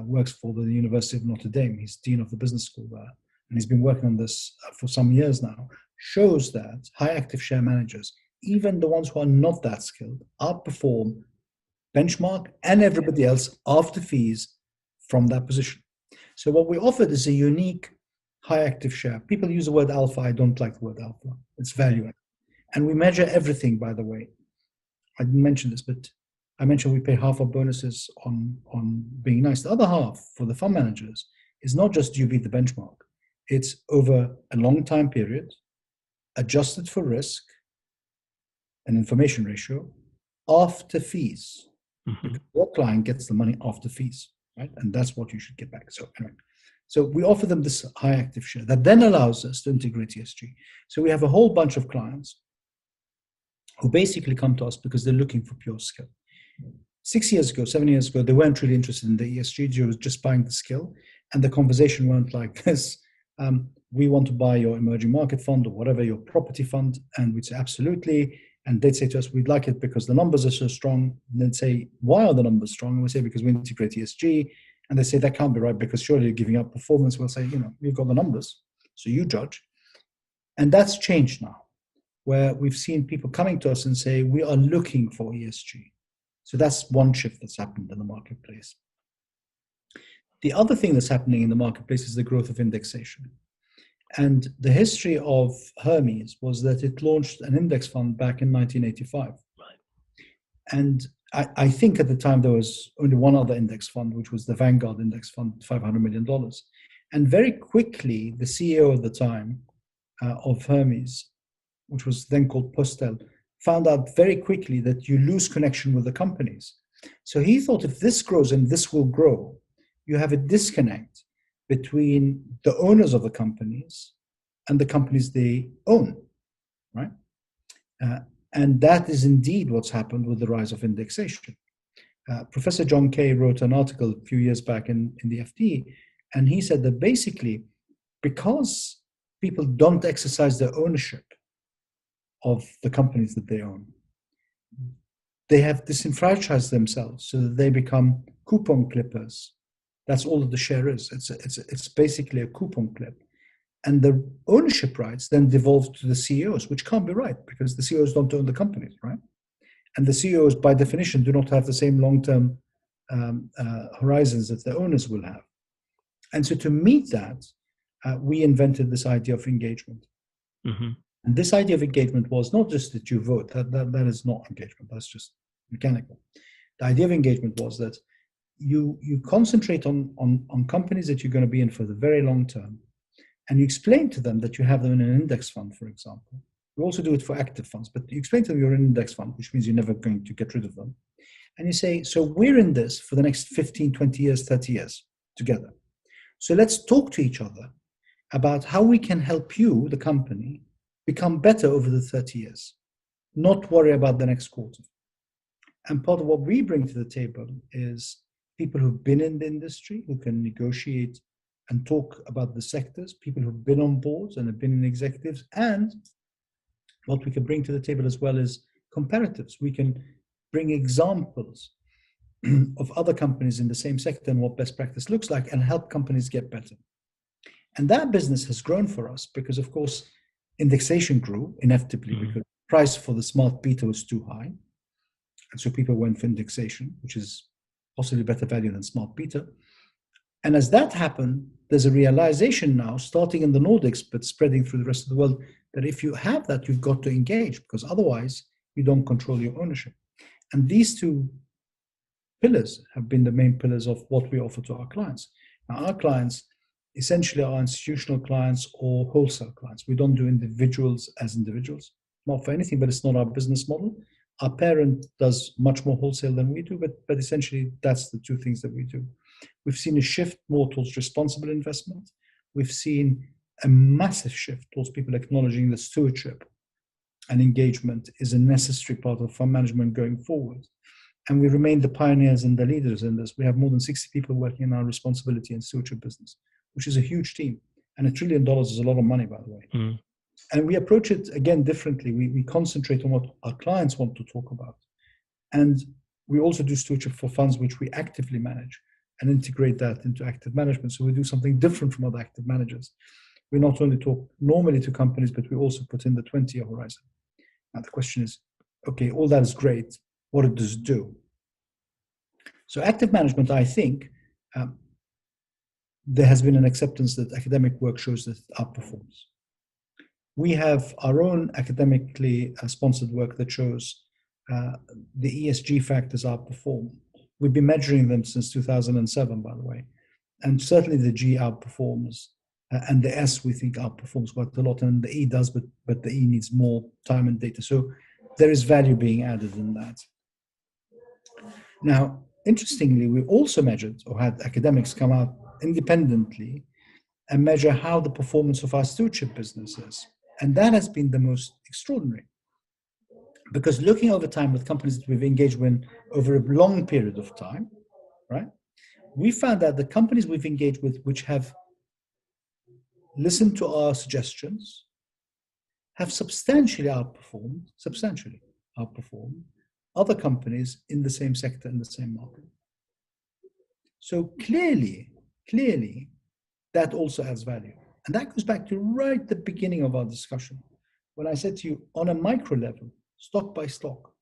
works for the University of Notre Dame. He's Dean of the Business School there, and he's been working on this for some years now, shows that high active share managers, even the ones who are not that skilled, outperform benchmark and everybody else after fees from that position. So what we offered is a unique high active share. People use the word alpha. I don't like the word alpha. It's value. And we measure everything, by the way. I didn't mention this, but I mentioned we pay half our bonuses on being nice. The other half for the fund managers is not just do you beat the benchmark. It's over a long time period, adjusted for risk and information ratio, after fees. Because your client gets the money after fees, right? And that's what you should get back. So anyway, so we offer them this high active share that then allows us to integrate ESG. So we have a whole bunch of clients who basically come to us because they're looking for pure skill. 6 years ago, 7 years ago, they weren't really interested in the ESG. They were just buying the skill. And the conversation went like this. We want to buy your emerging market fund or whatever, your property fund. And we'd say, absolutely. And they'd say to us, we'd like it because the numbers are so strong. And they'd say, why are the numbers strong? And we say, because we integrate ESG. And they say, that can't be right because surely you're giving up performance. We'll say, you've got the numbers, so you judge. And that's changed now, where we've seen people coming to us and say, we are looking for ESG. So that's one shift that's happened in the marketplace. The other thing that's happening in the marketplace is the growth of indexation. And the history of Hermes was that it launched an index fund back in 1985. And I think at the time there was only one other index fund, which was the Vanguard Index Fund, $500 million. And very quickly, the CEO at the time of Hermes, which was then called Postel, found out very quickly that you lose connection with the companies. So he thought if this grows and this will grow, you have a disconnect between the owners of the companies and the companies they own, right? And that is indeed what's happened with the rise of indexation. Professor John Kay wrote an article a few years back in the FT, and he said that basically because people don't exercise their ownership of the companies that they own, they have disenfranchised themselves so that they become coupon clippers. That's all that the share is. It's basically a coupon clip. And the ownership rights then devolve to the CEOs, which can't be right because the CEOs don't own the companies, right? And the CEOs, by definition, do not have the same long-term horizons that the owners will have. And so to meet that, we invented this idea of engagement. Mm-hmm. And this idea of engagement was not just that you vote. That is not engagement. That's just mechanical. The idea of engagement was that you concentrate on companies that you're going to be in for the very long term, and you explain to them that you have them in an index fund, for example. We also do it for active funds, but you explain to them you're in an index fund, which means you're never going to get rid of them. And you say, so we're in this for the next 15, 20 years, 30 years together. So let's talk to each other about how we can help you, the company, become better over the 30 years, not worry about the next quarter. And part of what we bring to the table is people who've been in the industry, who can negotiate and talk about the sectors, people who've been on boards and have been in executives. And what we can bring to the table as well is comparatives. We can bring examples of other companies in the same sector and what best practice looks like and help companies get better. And that business has grown for us because, of course, indexation grew inevitably because the price for the smart beta was too high. And so people went for indexation, which is possibly better value than smart beta. And as that happened, there's a realization now, starting in the Nordics, but spreading through the rest of the world, that if you have that, you've got to engage because otherwise you don't control your ownership. And these two pillars have been the main pillars of what we offer to our clients. Now, our clients essentially are institutional clients or wholesale clients. We don't do individuals as individuals, not for anything, but it's not our business model. Our parent does much more wholesale than we do, but essentially that's the two things that we do. We've seen a shift more towards responsible investment. We've seen a massive shift towards people acknowledging that stewardship and engagement is a necessary part of fund management going forward. And we remain the pioneers and the leaders in this. We have more than 60 people working in our responsibility and stewardship business, which is a huge team. And $1 trillion is a lot of money, by the way. Mm. And we approach it, again, differently. We concentrate on what our clients want to talk about. And we also do stewardship for funds which we actively manage and integrate that into active management. So we do something different from other active managers. We not only talk normally to companies, but we also put in the 20-year horizon. Now the question is, okay, all that is great. What does it do? So active management, I think, there has been an acceptance that academic work shows that it outperforms. We have our own academically sponsored work that shows the ESG factors outperform. We've been measuring them since 2007, by the way. And certainly the G outperforms, and the S we think outperforms quite a lot, and the E does, but the E needs more time and data. So there is value being added in that. Now, interestingly, we also measured, or had academics come out independently and measure how the performance of our stewardship business is. And that has been the most extraordinary. Because looking over time with companies that we've engaged with over a long period of time, right, we found that the companies we've engaged with which have listened to our suggestions have substantially outperformed other companies in the same sector, in the same market. So clearly, that also adds value. And that goes back to right the beginning of our discussion, when I said to you, on a micro level, stock by stock,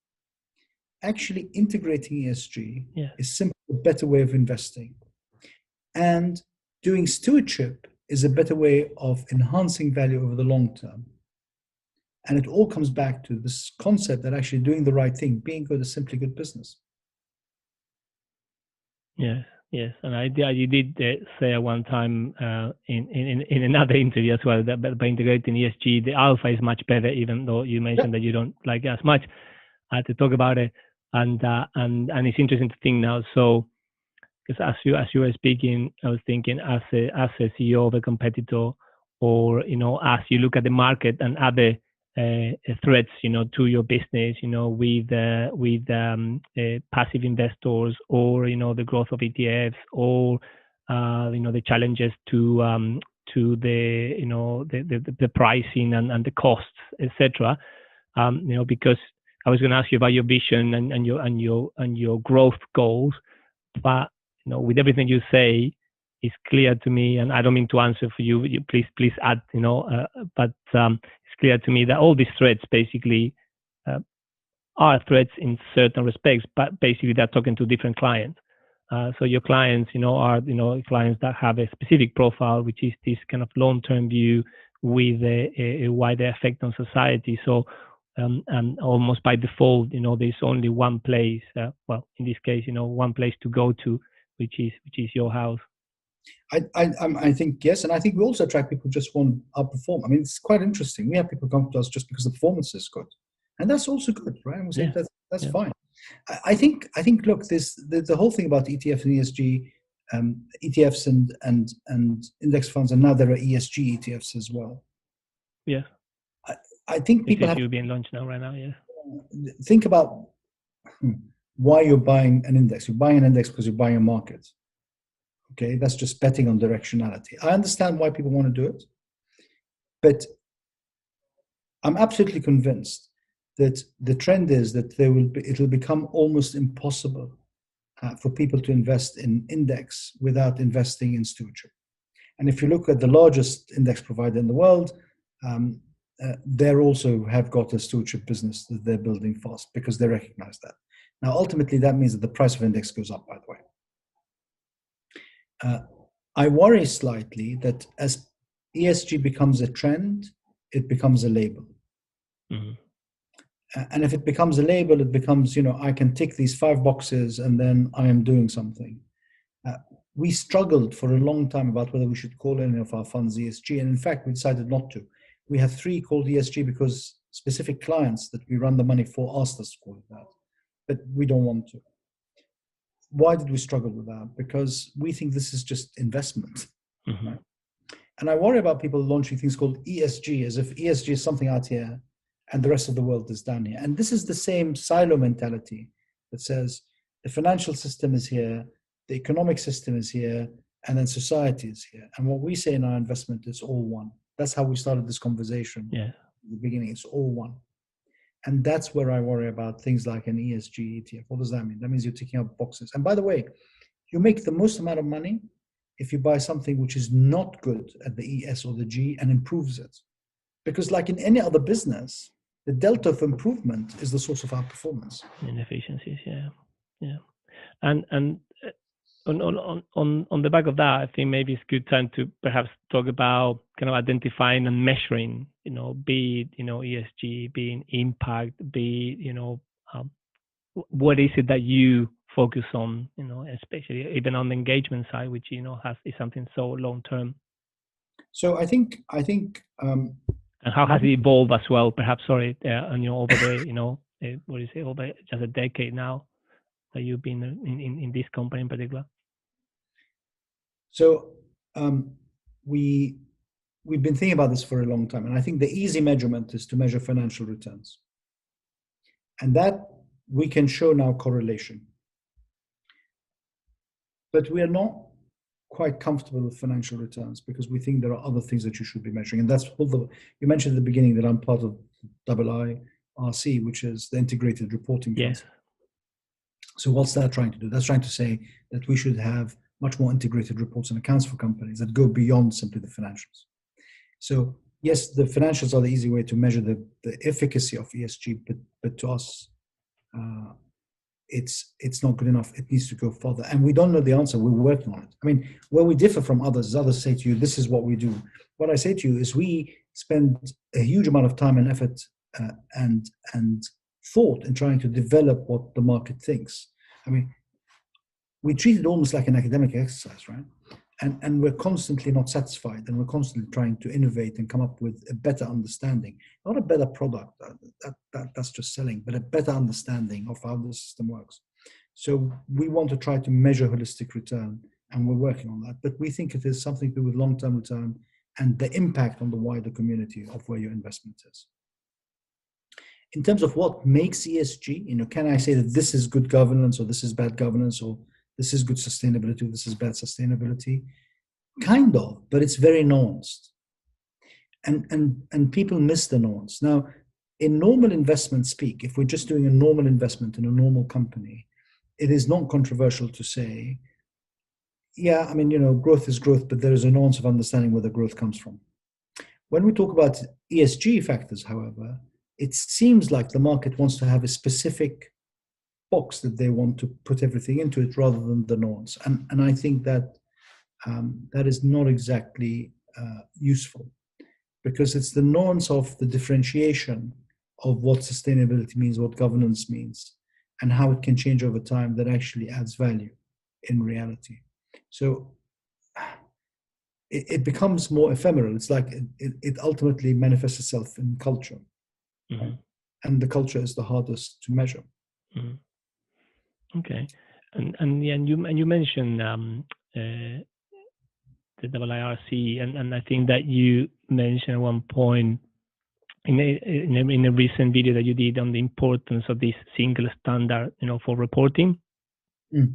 actually integrating ESG is simply a better way of investing. And doing stewardship is a better way of enhancing value over the long term. And it all comes back to this concept that actually doing the right thing, being good, is simply good business. Yes, and you did say at one time in another interview as well that by integrating ESG, the alpha is much better, even though you mentioned that you don't like it as much to talk about it. And it's interesting to think now. So, because as you were speaking, I was thinking as a CEO of a competitor, or as you look at the market and other threats, to your business, with passive investors, or the growth of ETFs, or the challenges to the pricing and the costs, etc. Because I was going to ask you about your vision and your growth goals, but with everything you say, it's clear to me, and I don't mean to answer for you. Please add, but it's clear to me that all these threats basically are threats in certain respects, but basically they're talking to different clients. So your clients, are clients that have a specific profile, which is this kind of long-term view with a wider effect on society. So, and almost by default, there's only one place. Well, in this case, one place to go to, which is your house. I think yes, and I think we also attract people who just want to outperform. I mean, it's quite interesting. We have people come to us just because the performance is good, and that's also good, right? And we say that's fine. I think look, the whole thing about ETFs and ESG, ETFs and index funds, and now there are ESG ETFs as well. Yeah, I think people have being launched now right now. Yeah, think about why you're buying an index. You're buying an index because you're buying a market. Okay, that's just betting on directionality. I understand why people want to do it, but I'm absolutely convinced that the trend is that it'll become almost impossible for people to invest in index without investing in stewardship. And if you look at the largest index provider in the world, they also have got a stewardship business that they're building fast because they recognize that. Now, ultimately, that means that the price of index goes up, by the way. I worry slightly that as ESG becomes a trend, it becomes a label. Mm-hmm. And if it becomes a label, it becomes, I can tick these 5 boxes and then I am doing something. We struggled for a long time about whether we should call any of our funds ESG. And in fact, we decided not to. We have 3 called ESG because specific clients that we run the money for asked us to call it that. But we don't want to. Why did we struggle with that? Because we think this is just investment. Mm-hmm. Right? And I worry about people launching things called ESG as if ESG is something out here and the rest of the world is down here. And this is the same silo mentality that says the financial system is here, the economic system is here, and then society is here. And what we say in our investment is all one. That's how we started this conversation. Yeah. At the beginning, it's all one. And that's where I worry about things like an ESG ETF. What does that mean? That means you're ticking up boxes. And by the way, you make the most amount of money if you buy something which is not good at the ES or the G and improves it. Because like in any other business, the delta of improvement is the source of our performance. Inefficiencies, yeah. And on the back of that, I think maybe it's a good time to perhaps talk about kind of identifying and measuring, be it, ESG, being impact, be it, what is it that you focus on, especially even on the engagement side, which, is something so long term. So I think and how has it evolved as well, perhaps, over the, what is it, over just a decade now that you've been in this company in particular? So we've been thinking about this for a long time, and I think the easy measurement is to measure financial returns, and that we can show now correlation. But we are not quite comfortable with financial returns because we think there are other things that you should be measuring, and that's you mentioned at the beginning that I'm part of IIRC, which is the Integrated Reporting Council. Yes. So what's that trying to do? That's trying to say that we should have much more integrated reports and accounts for companies that go beyond simply the financials. So yes, the financials are the easy way to measure the efficacy of ESG, but to us, it's not good enough. It needs to go further. And we don't know the answer. We're working on it. I mean, where we differ from others is others say to you, this is what we do. What I say to you is we spend a huge amount of time and effort and thought in trying to develop what the market thinks. I mean, we treat it almost like an academic exercise, right? And we're constantly not satisfied, and we're constantly trying to innovate and come up with a better understanding, not a better product, that's just selling, but a better understanding of how the system works. So we want to try to measure holistic return, and we're working on that. But we think it is something to do with long-term return and the impact on the wider community of where your investment is. In terms of what makes ESG, can I say that this is good governance or this is bad governance or this is good sustainability or this is bad sustainability? Kind of, but it's very nuanced. And people miss the nuance. Now, in normal investment speak, if we're just doing a normal investment in a normal company, it is not controversial to say, yeah, I mean, growth is growth, but there is a nuance of understanding where the growth comes from. When we talk about ESG factors, however, it seems like the market wants to have a specific box that they want to put everything into it rather than the nuance. And I think that that is not exactly useful, because it's the nuance of the differentiation of what sustainability means, what governance means, and how it can change over time that actually adds value in reality. So it becomes more ephemeral. It's like it ultimately manifests itself in culture. Mm-hmm. And the culture is the hardest to measure. Mm-hmm. Okay, and you mentioned the IIRC, and I think that you mentioned at one point in a recent video that you did on the importance of this single standard, for reporting. I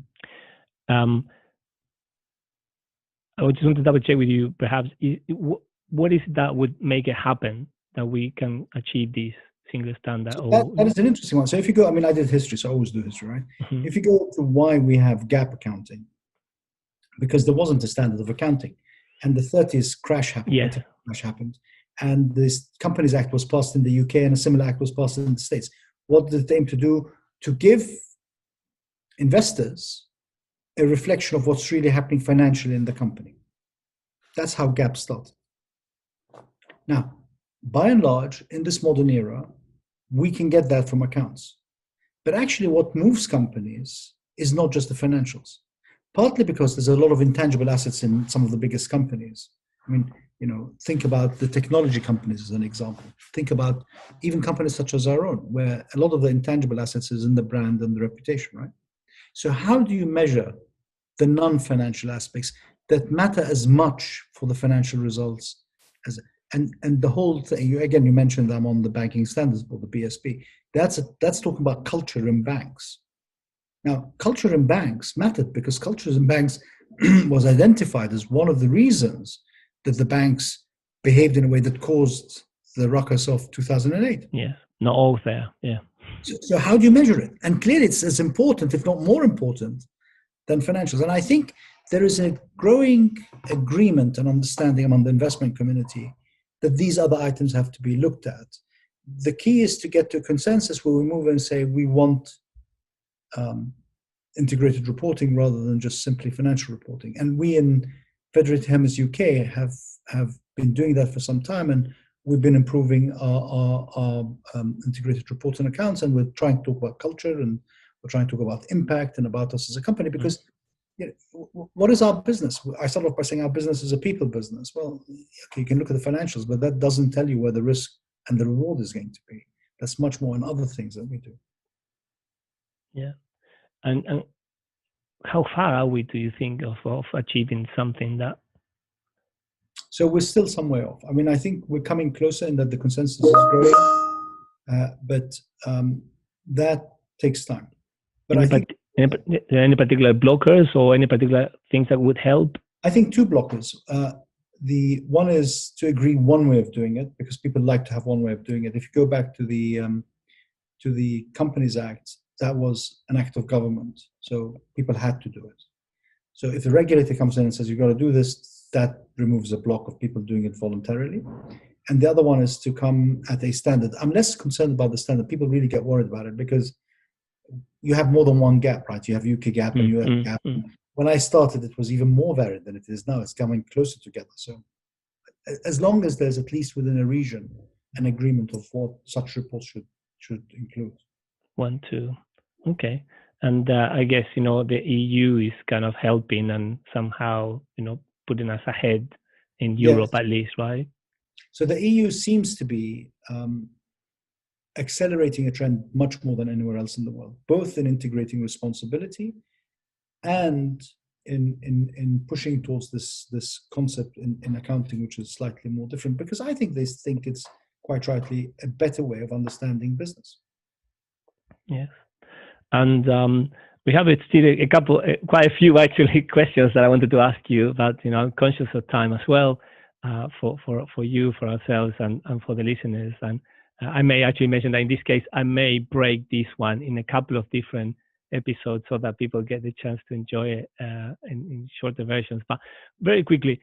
just want to double check with you, perhaps, what is that would make it happen that we can achieve this single standard? So that is an interesting one. So if you go, I did history, so I always do history, right? Mm-hmm. If you go to why we have GAAP accounting, because there wasn't a standard of accounting, and the 30s crash happened. Yes. Crash happened, and this Companies Act was passed in the UK, and a similar act was passed in the States. What did it aim to do? To give investors a reflection of what's really happening financially in the company. That's how GAAP started. Now, by and large, in this modern era, we can get that from accounts. But actually what moves companies is not just the financials, partly because there's a lot of intangible assets in some of the biggest companies. Think about the technology companies as an example. Think about even companies such as our own, where a lot of the intangible assets is in the brand and the reputation, right? So how do you measure the non-financial aspects that matter as much for the financial results as and the whole thing? You mentioned I'm on the Banking Standards Board, the BSB. That's talking about culture in banks. Now, culture in banks mattered because cultures in banks was identified as one of the reasons that the banks behaved in a way that caused the ruckus of 2008. Yes, not all there. Yeah. So how do you measure it? And clearly it's as important, if not more important, than financials. And I think there is a growing agreement and understanding among the investment community that these other items have to be looked at. The key is to get to a consensus where we move and say we want integrated reporting rather than just simply financial reporting. And we in Federated Hermes UK have been doing that for some time, and we've been improving our integrated reports and accounts, and we're trying to talk about culture, and we're trying to talk about impact and about us as a company, because what is our business? I started off by saying our business is a people business. Well, okay, you can look at the financials, but that doesn't tell you where the risk and the reward is going to be. That's much more in other things that we do. Yeah. And how far are we, do you think, of achieving something that? So we're still some way off. I mean, I think we're coming closer in that the consensus is growing, but that takes time. But I think any particular blockers or any particular things that would help? I think two blockers. The one is to agree one way of doing it, because people like to have one way of doing it. If you go back to the Companies Act, that was an act of government, so people had to do it. So if the regulator comes in and says you've got to do this, that removes a block of people doing it voluntarily. And the other one is to come at a standard. I'm less concerned about the standard. People really get worried about it because you have more than one gap, right? You have UK gap and US gap. When I started, it was even more varied than it is now. It's coming closer together. So as long as there's at least within a region an agreement of what such reports should include. 1, 2. Okay. And I guess, the EU is kind of helping and somehow, putting us ahead in Europe, at least, right? So the EU seems to be accelerating a trend much more than anywhere else in the world, both in integrating responsibility and in pushing towards this concept in accounting, which is slightly more different, because I think they think it's quite rightly a better way of understanding business. Yes. And we have still quite a few actually questions that I wanted to ask you, but I'm conscious of time as well, for you, for ourselves, and for the listeners. And I may actually mention that in this case, I may break this one in a couple of different episodes so that people get the chance to enjoy it in shorter versions. But very quickly,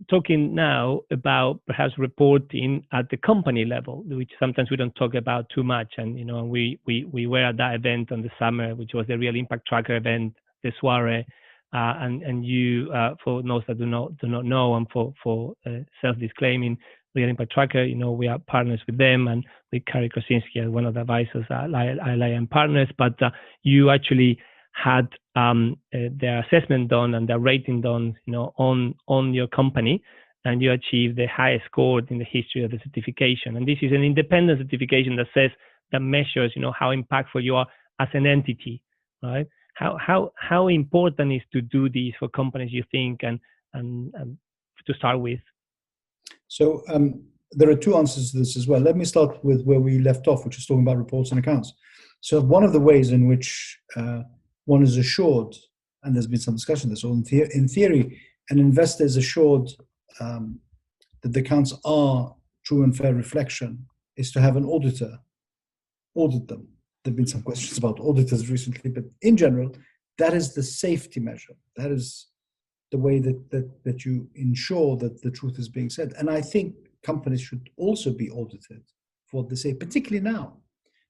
talking now about perhaps reporting at the company level, which sometimes we don't talk about too much. And we were at that event on the summer, which was the Real Impact Tracker event, the soiree, and you, for those that do not know, and for self-disclaiming, Real Impact Tracker, we are partners with them, and we carry Krasinski as one of the advisors at ILA Partners. But you actually had their assessment done and their rating done, on your company, and you achieved the highest score in the history of the certification. And this is an independent certification that measures, how impactful you are as an entity, right? How important is to do this for companies, you think, and to start with? So there are two answers to this as well. Let me start with where we left off, which is talking about reports and accounts. So one of the ways in which one is assured, and there's been some discussion on this, in theory, an investor is assured that the accounts are true and fair reflection, is to have an auditor audit them. There have been some questions about auditors recently, but in general, that is the safety measure. That is the way that you ensure that the truth is being said. And I think companies should also be audited for what they say, particularly now.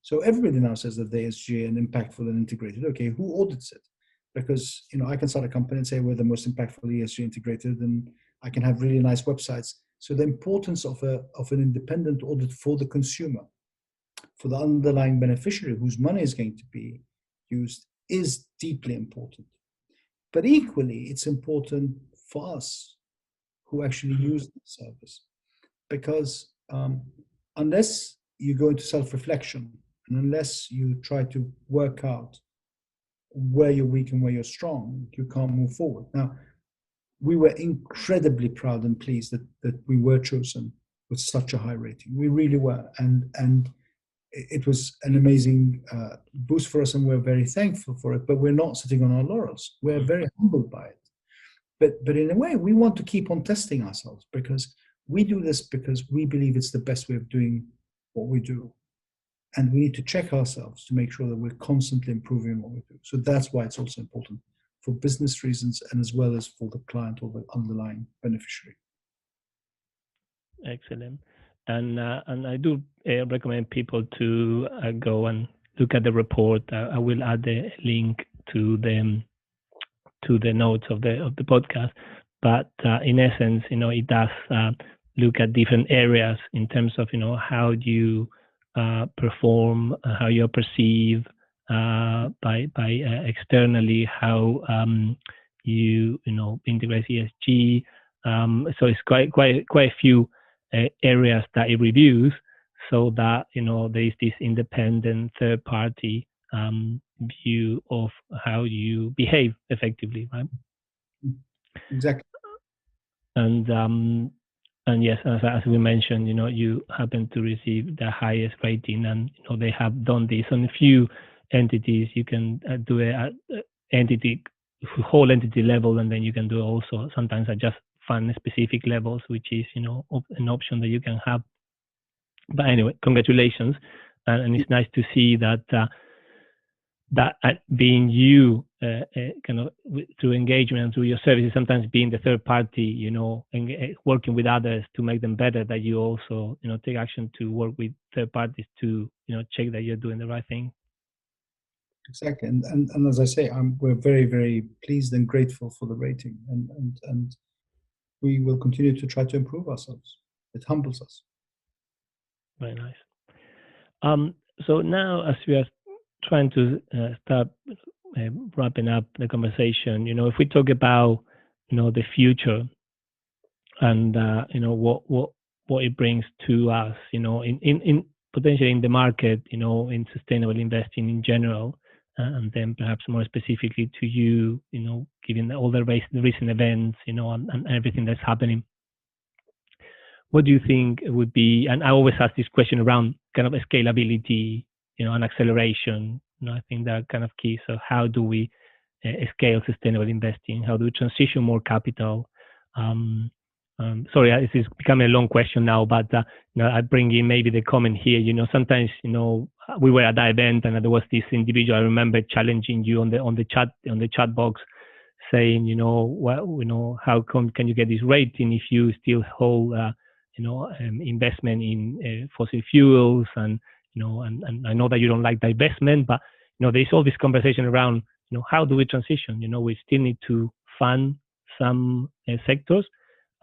So everybody now says that the ESG and impactful and integrated. Okay, who audits it? Because I can start a company and say we're the most impactful ESG integrated, and I can have really nice websites. So the importance of an independent audit for the consumer, for the underlying beneficiary whose money is going to be used, is deeply important. But equally, it's important for us who actually use the service, because unless you go into self-reflection and unless you try to work out where you're weak and where you're strong, you can't move forward. Now, we were incredibly proud and pleased that we were chosen with such a high rating. We really were. And it was an amazing boost for us, and we're very thankful for it, but we're not sitting on our laurels. We're very humbled by it. But in a way, we want to keep on testing ourselves, because we do this because we believe it's the best way of doing what we do. And we need to check ourselves to make sure that we're constantly improving what we do. So that's why it's also important for business reasons, and as well as for the client or the underlying beneficiary. Excellent. And I do recommend people to go and look at the report. I will add the link to the notes of the podcast. But in essence, it does look at different areas in terms of how you perform, how you're perceived by externally, how you integrate ESG. So it's quite a few areas that it reviews, so that there is this independent third party view of how you behave effectively, right? Exactly. And yes, as we mentioned, you happen to receive the highest rating, and they have done this on a few entities. You can do a whole entity level, and then you can do also sometimes just fund specific levels, which is an option that you can have. But anyway, congratulations, and it's nice to see that being you kind of through engagement and through your services, sometimes being the third party, and working with others to make them better, that you also take action to work with third parties to check that you're doing the right thing. Exactly, and as I say, we're very, very pleased and grateful for the rating, and we will continue to try to improve ourselves. It humbles us. Very nice. So now, as we are trying to start wrapping up the conversation, if we talk about the future and what it brings to us, in potentially in the market, in sustainable investing in general, and then perhaps more specifically to you, given all the recent events, and everything that's happening. What do you think would be, and I always ask this question around kind of scalability, and acceleration. I think that kind of key. So how do we scale sustainable investing? How do we transition more capital? Sorry, this is becoming a long question now, but I bring in maybe the comment here. Sometimes we were at that event, and there was this individual I remember challenging you on the chat box, saying, how come can you get this rating if you still hold investment in fossil fuels, and and I know that you don't like divestment, but there's all this conversation around how do we transition? We still need to fund some sectors.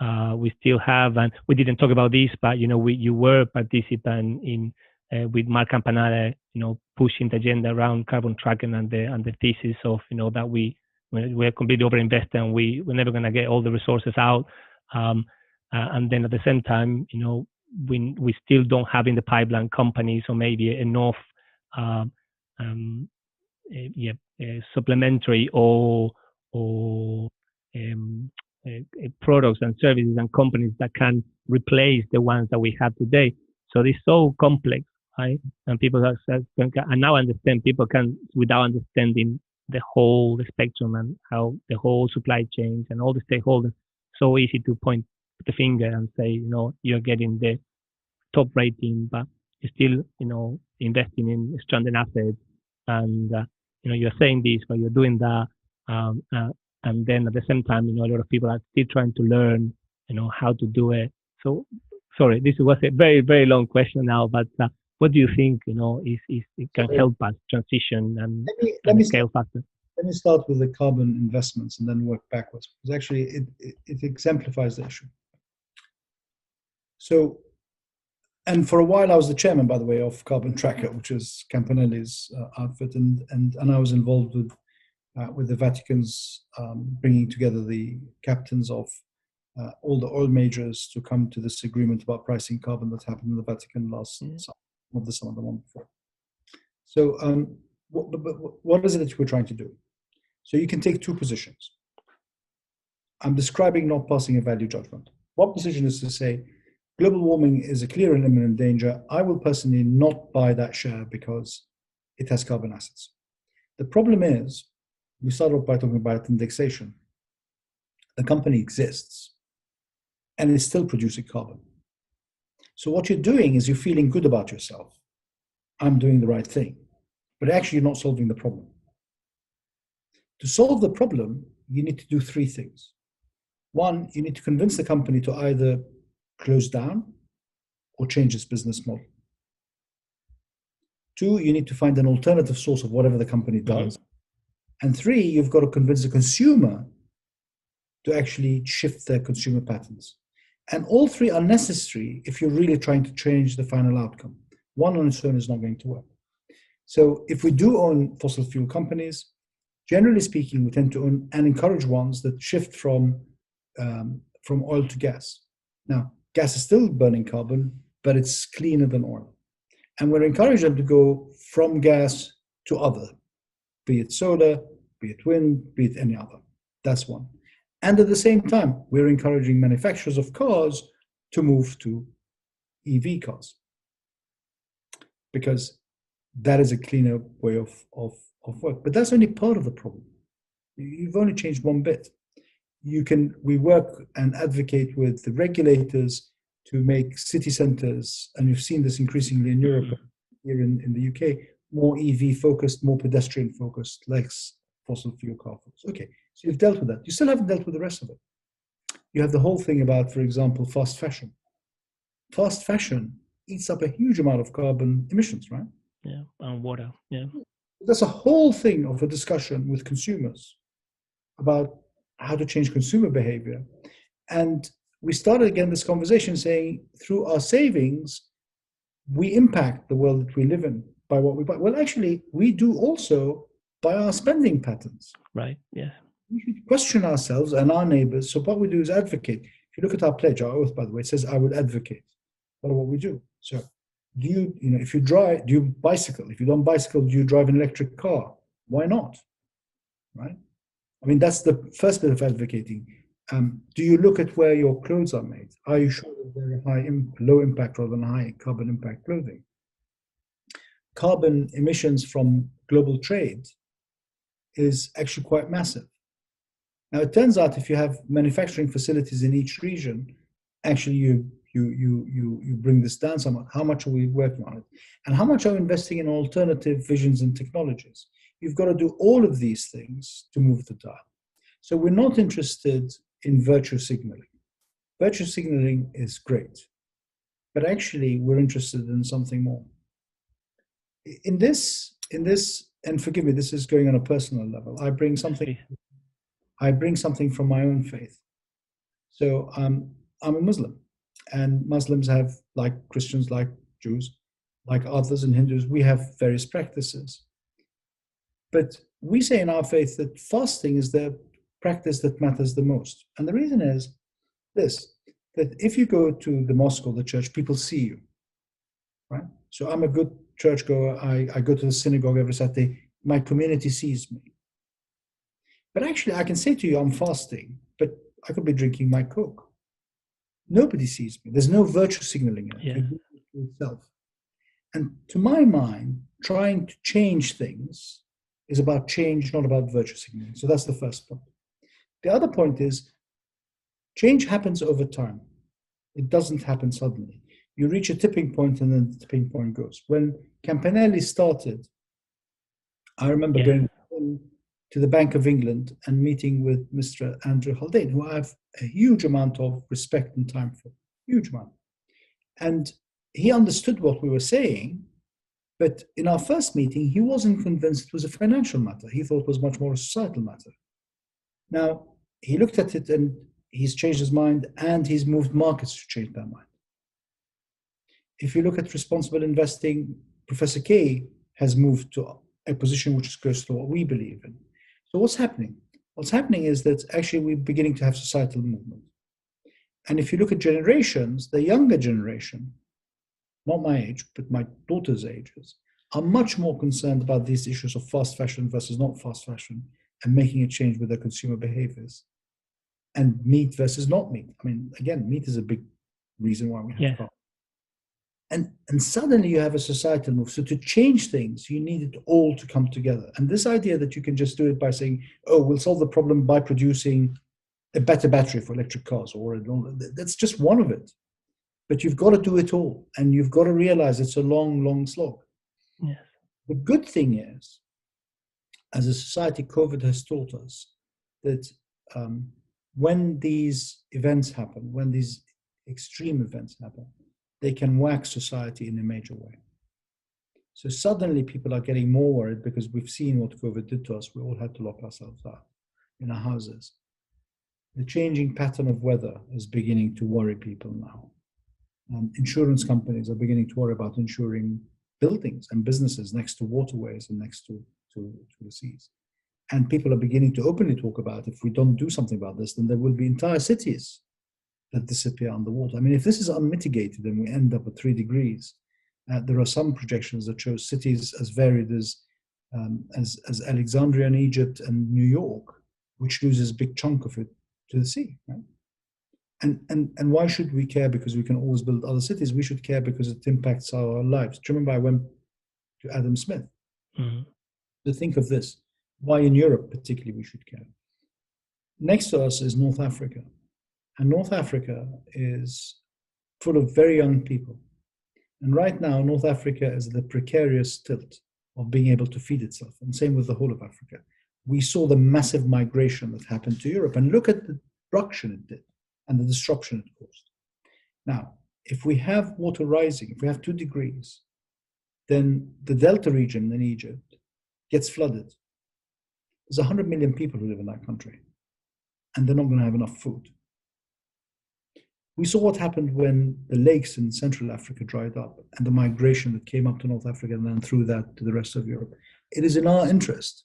We still have, and we didn't talk about this, but you were a participant in with Mark Campanale, pushing the agenda around carbon tracking and the thesis of that we're completely overinvested and we're never going to get all the resources out. And then at the same time, we still don't have in the pipeline companies or maybe enough supplementary or products and services and companies that can replace the ones that we have today. So it's so complex, right? And people and now understand people can, without understanding the whole spectrum and how the whole supply chains and all the stakeholders, so easy to point the finger and say, you're getting the top rating, but you're still, investing in stranded assets, and you're saying this, but you're doing that, and then at the same time, a lot of people are still trying to learn, how to do it. So, sorry, this was a very, very long question now, but what do you think, is it can help us transition and scale faster? Let me start with the carbon investments and then work backwards, because actually it exemplifies the issue. So, and for a while I was the chairman, by the way, of Carbon Tracker, which is Campanelli's outfit, and I was involved with the Vatican's bringing together the captains of all the oil majors to come to this agreement about pricing carbon that happened in the Vatican last summer, not this summer, the one before. So what is it that we're trying to do? So you can take two positions. I'm describing not passing a value judgment. One position is to say, global warming is a clear and imminent danger. I will personally not buy that share because it has carbon assets. The problem is, we start off by talking about indexation. The company exists and is still producing carbon. So what you're doing is you're feeling good about yourself. I'm doing the right thing. But actually, you're not solving the problem. To solve the problem, you need to do three things. One, you need to convince the company to either close down or change its business model. Two, you need to find an alternative source of whatever the company does. And three, you've got to convince the consumer to actually shift their consumer patterns. And all three are necessary if you're really trying to change the final outcome. One on its own is not going to work. So if we do own fossil fuel companies, generally speaking, we tend to own and encourage ones that shift from oil to gas. Now, gas is still burning carbon, but it's cleaner than oil. And we're encouraging them to go from gas to other, be it solar, be it wind, be it any other. That's one. And at the same time, we're encouraging manufacturers of cars to move to EV cars, because that is a cleaner way of work. But that's only part of the problem. You've only changed one bit. We work and advocate with the regulators to make city centers, and you've seen this increasingly in Europe, here in the UK, more EV focused, more pedestrian focused, less fossil fuel car focused. Okay, so you've dealt with that. You still haven't dealt with the rest of it. You have the whole thing about, for example, fast fashion. Fast fashion eats up a huge amount of carbon emissions, right? Yeah, and water, yeah. There's a whole thing of a discussion with consumers about how to change consumer behavior. And we started again this conversation saying, through our savings, we impact the world that we live in by what we buy. Well, actually, we do also by our spending patterns. Right, yeah. We should question ourselves and our neighbors. So what we do is advocate. If you look at our pledge, our oath, by the way, it says, I would advocate. That's what we do. So if you drive, do you bicycle? If you don't bicycle, do you drive an electric car? Why not? Right? I mean, that's the first bit of advocating. Do you look at where your clothes are made? Are you sure that they're low impact rather than high carbon impact clothing? Carbon emissions from global trade is actually quite massive. Now, it turns out if you have manufacturing facilities in each region, actually you bring this down somewhat. How much are we working on it? And how much are we investing in alternative visions and technologies? You've got to do all of these things to move the dial. So we're not interested in virtue signaling. Virtue signaling is great, but actually we're interested in something more. In this, and forgive me, this is going on a personal level. I bring something from my own faith. So I'm a Muslim, and Muslims have, like Christians, like Jews, like others and Hindus, we have various practices. But we say in our faith that fasting is the practice that matters the most. And the reason is this, that if you go to the mosque or the church, people see you, right? So I'm a good churchgoer. I go to the synagogue every Saturday. My community sees me. But actually, I can say to you, I'm fasting, but I could be drinking my Coke. Nobody sees me. There's no virtue signaling in it. Yeah. You do it to itself. And to my mind, trying to change things is about change, not about virtue signaling. So that's the first point. The other point is change happens over time. It doesn't happen suddenly. You reach a tipping point and then the tipping point goes. When Campanelli started, I remember going to the Bank of England and meeting with Mr. Andrew Haldane, who I have a huge amount of respect and time for, huge amount. And he understood what we were saying, but in our first meeting, he wasn't convinced it was a financial matter. He thought it was much more a societal matter. Now, he looked at it and he's changed his mind, and he's moved markets to change their mind. If you look at responsible investing, Professor Kay has moved to a position which is close to what we believe in. So what's happening? What's happening is that actually we're beginning to have societal movement. And if you look at generations, the younger generation, not my age, but my daughter's ages, are much more concerned about these issues of fast fashion versus not fast fashion and making a change with their consumer behaviors. And meat versus not meat. I mean, again, meat is a big reason why we have carbon. And suddenly you have a societal move. So to change things, you need it all to come together. And this idea that you can just do it by saying, oh, we'll solve the problem by producing a better battery for electric cars, or that's just one of it. But you've got to do it all, and you've got to realize it's a long, long slog. Yes. The good thing is, as a society, COVID has taught us that when these events happen, when these extreme events happen, they can whack society in a major way. So suddenly people are getting more worried because we've seen what COVID did to us. We all had to lock ourselves out in our houses. The changing pattern of weather is beginning to worry people now. Insurance companies are beginning to worry about insuring buildings and businesses next to waterways and next to the seas. And people are beginning to openly talk about, if we don't do something about this, then there will be entire cities that disappear underwater. I mean, if this is unmitigated and we end up at 3 degrees, there are some projections that show cities as varied as Alexandria in Egypt and New York, which loses a big chunk of it to the sea. Right? And why should we care? Because we can always build other cities. We should care because it impacts our lives. Do you remember I went to Adam Smith to think of this? Why in Europe particularly we should care? Next to us is North Africa. And North Africa is full of very young people. And right now, North Africa is at the precarious tilt of being able to feed itself. And same with the whole of Africa. We saw the massive migration that happened to Europe. And look at the destruction it did and the disruption it caused. Now, if we have water rising, if we have 2 degrees, then the Delta region in Egypt gets flooded. There's 100 million people who live in that country, and they're not going to have enough food. We saw what happened when the lakes in Central Africa dried up and the migration that came up to North Africa and then through that to the rest of Europe. It is in our interest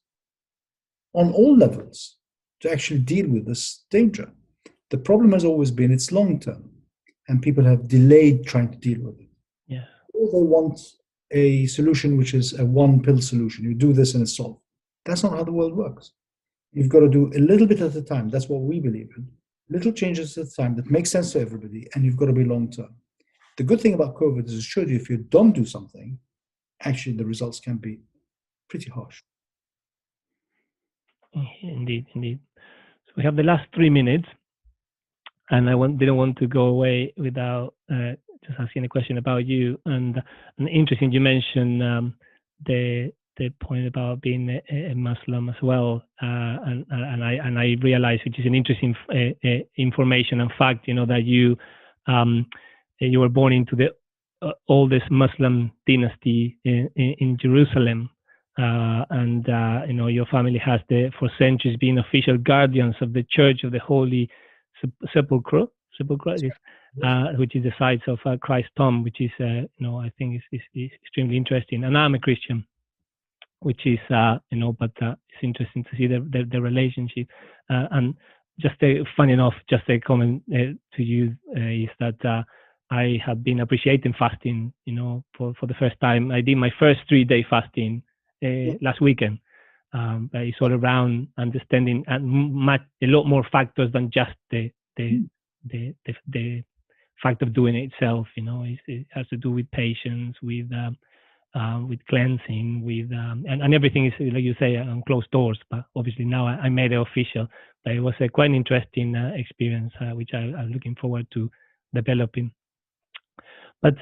on all levels to actually deal with this danger. The problem has always been it's long term, and people have delayed trying to deal with it. Yeah. Or they want a solution which is a one-pill solution. You do this and it's solved. That's not how the world works. You've got to do a little bit at a time. That's what we believe in. Little changes at a time that make sense to everybody, and you've got to be long-term. The good thing about COVID is it showed you if you don't do something, actually the results can be pretty harsh. Indeed. So we have the last 3 minutes, and I didn't want to go away without just asking a question about you. And interesting, you mentioned the point about being a Muslim as well, and I realized, which is an interesting information and fact, that you were born into the oldest Muslim dynasty in Jerusalem, and your family has for centuries been official guardians of the Church of the Holy Sepulchre, which is the site of Christ's tomb, which is I think is extremely interesting. And I'm a Christian, which is but it's interesting to see the relationship. And just funny enough, just a comment to you is that I have been appreciating fasting. For the first time, I did my first 3-day fasting last weekend. It's all around understanding and a lot more factors than just the fact of doing it itself. It has to do with patience, with cleansing, and everything is, like you say, on closed doors. But obviously now I made it official. But it was a quite interesting experience, which I'm looking forward to developing. But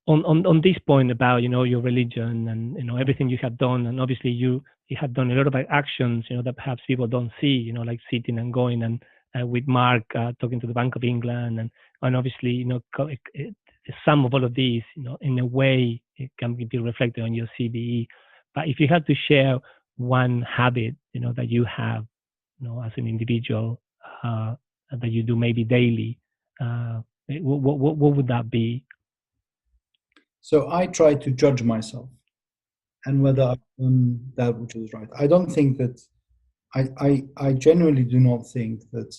on this point about your religion and everything you have done, and obviously you have done a lot of actions that perhaps people don't see, like sitting and going and with Mark talking to the Bank of England, and obviously the sum of all of these, in a way, it can be reflected on your CBE. But if you had to share one habit, that you have, as an individual, that you do maybe daily, what would that be? So I try to judge myself and whether I've done that which is right. I don't think that, I genuinely do not think that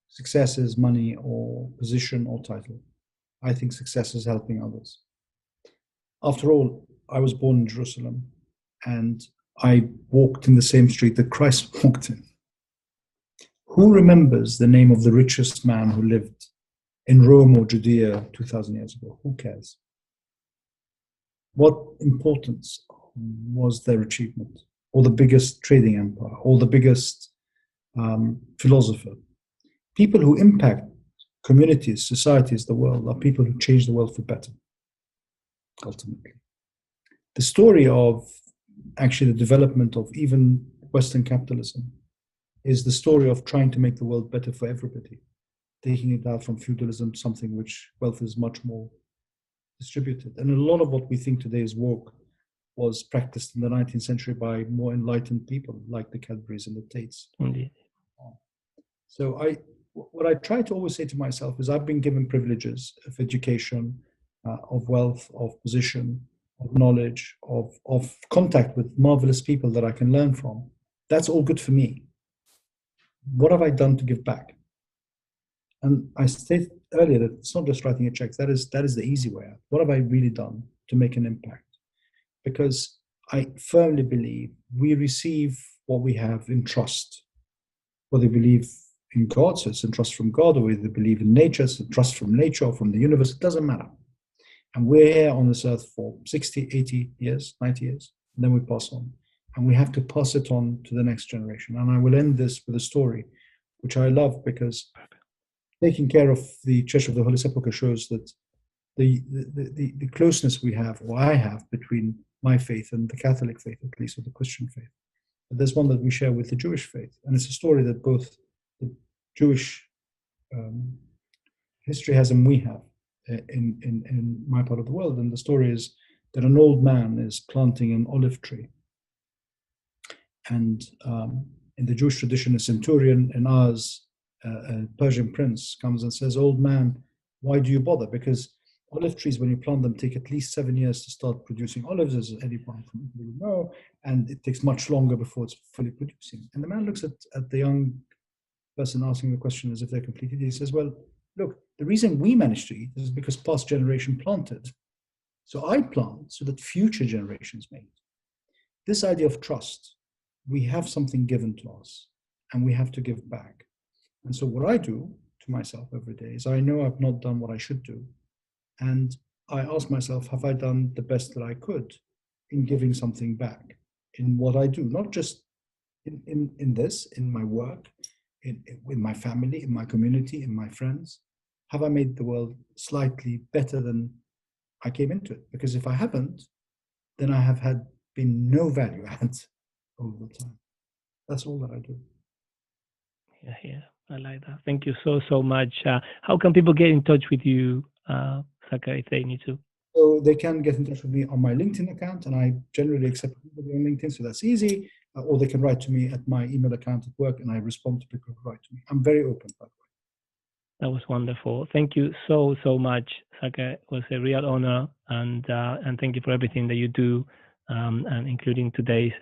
success is money or position or title. I think success is helping others. After all, I was born in Jerusalem and I walked in the same street that Christ walked in. Who remembers the name of the richest man who lived in Rome or Judea 2,000 years ago? Who cares? What importance was their achievement? Or the biggest trading empire? Or the biggest philosopher. People who impact communities, societies, the world, are people who change the world for better, ultimately. The story of actually the development of even Western capitalism is the story of trying to make the world better for everybody, taking it out from feudalism, something which wealth is much more distributed. And a lot of what we think today is woke was practiced in the 19th century by more enlightened people like the Cadburys and the Tates. Indeed. So what I try to always say to myself is I've been given privileges of education, of wealth, of position, of knowledge, of contact with marvelous people that I can learn from. That's all good for me. What have I done to give back? And I stated earlier that it's not just writing a check. That is the easy way out. What have I really done to make an impact? Because I firmly believe we receive what we have in trust. Whether we believe in God, so it's in trust from God, or whether we believe in nature, it's in trust from nature or from the universe, it doesn't matter. And we're here on this earth for 60, 80 years, 90 years, and then we pass on. And we have to pass it on to the next generation. And I will end this with a story, which I love, because taking care of the Church of the Holy Sepulchre shows that the closeness we have, or I have, between my faith and the Catholic faith, at least, or the Christian faith. But there's one that we share with the Jewish faith. And it's a story that both the Jewish history has and we have in my part of the world. And the story is that an old man is planting an olive tree. And in the Jewish tradition, a centurion, in ours, a Persian prince comes and says, "Old man, why do you bother?" Because olive trees, when you plant them, take at least 7 years to start producing olives, as anyone from you know, and it takes much longer before it's fully producing. And the man looks at the young person asking the question as if they're completely. He says, "Well, look, the reason we managed to eat is because past generation planted. So I plant so that future generations may eat." This idea of trust, we have something given to us, and we have to give back. And so what I do to myself every day is I know I've not done what I should do. And I ask myself, have I done the best that I could in giving something back in what I do? Not just in this, in my work, in my family, in my community, in my friends. Have I made the world slightly better than I came into it? Because if I haven't, then I have been no value add over the time. That's all that I do. Yeah, I like that. Thank you so much. How can people get in touch with you, Saker, if they need to? So they can get in touch with me on my LinkedIn account, and I generally accept people on LinkedIn, so that's easy. Or they can write to me at my email account at work, and I respond to people who write to me. I'm very open, by the way. That was wonderful. Thank you so much, Saker. It was a real honor, and thank you for everything that you do, and including today's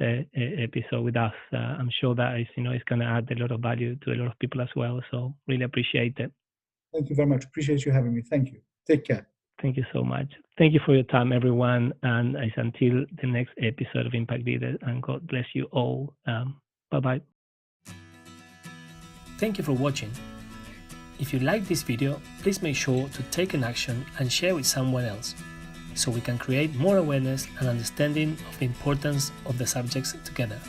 episode with us. I'm sure that it's going to add a lot of value to a lot of people as well. So really appreciate it. Thank you very much. Appreciate you having me. Thank you. Take care. Thank you so much. Thank you for your time, everyone. And it's until the next episode of Impact Leader, and God bless you all. Bye-bye. Thank you for watching. If you like this video, please make sure to take an action and share with someone else, so we can create more awareness and understanding of the importance of the subjects together.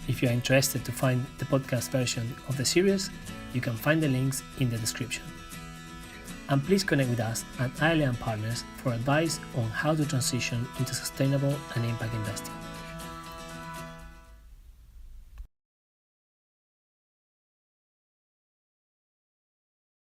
If you are interested to find the podcast version of the series, you can find the links in the description. And please connect with us at ILA Partners for advice on how to transition into sustainable and impact investing.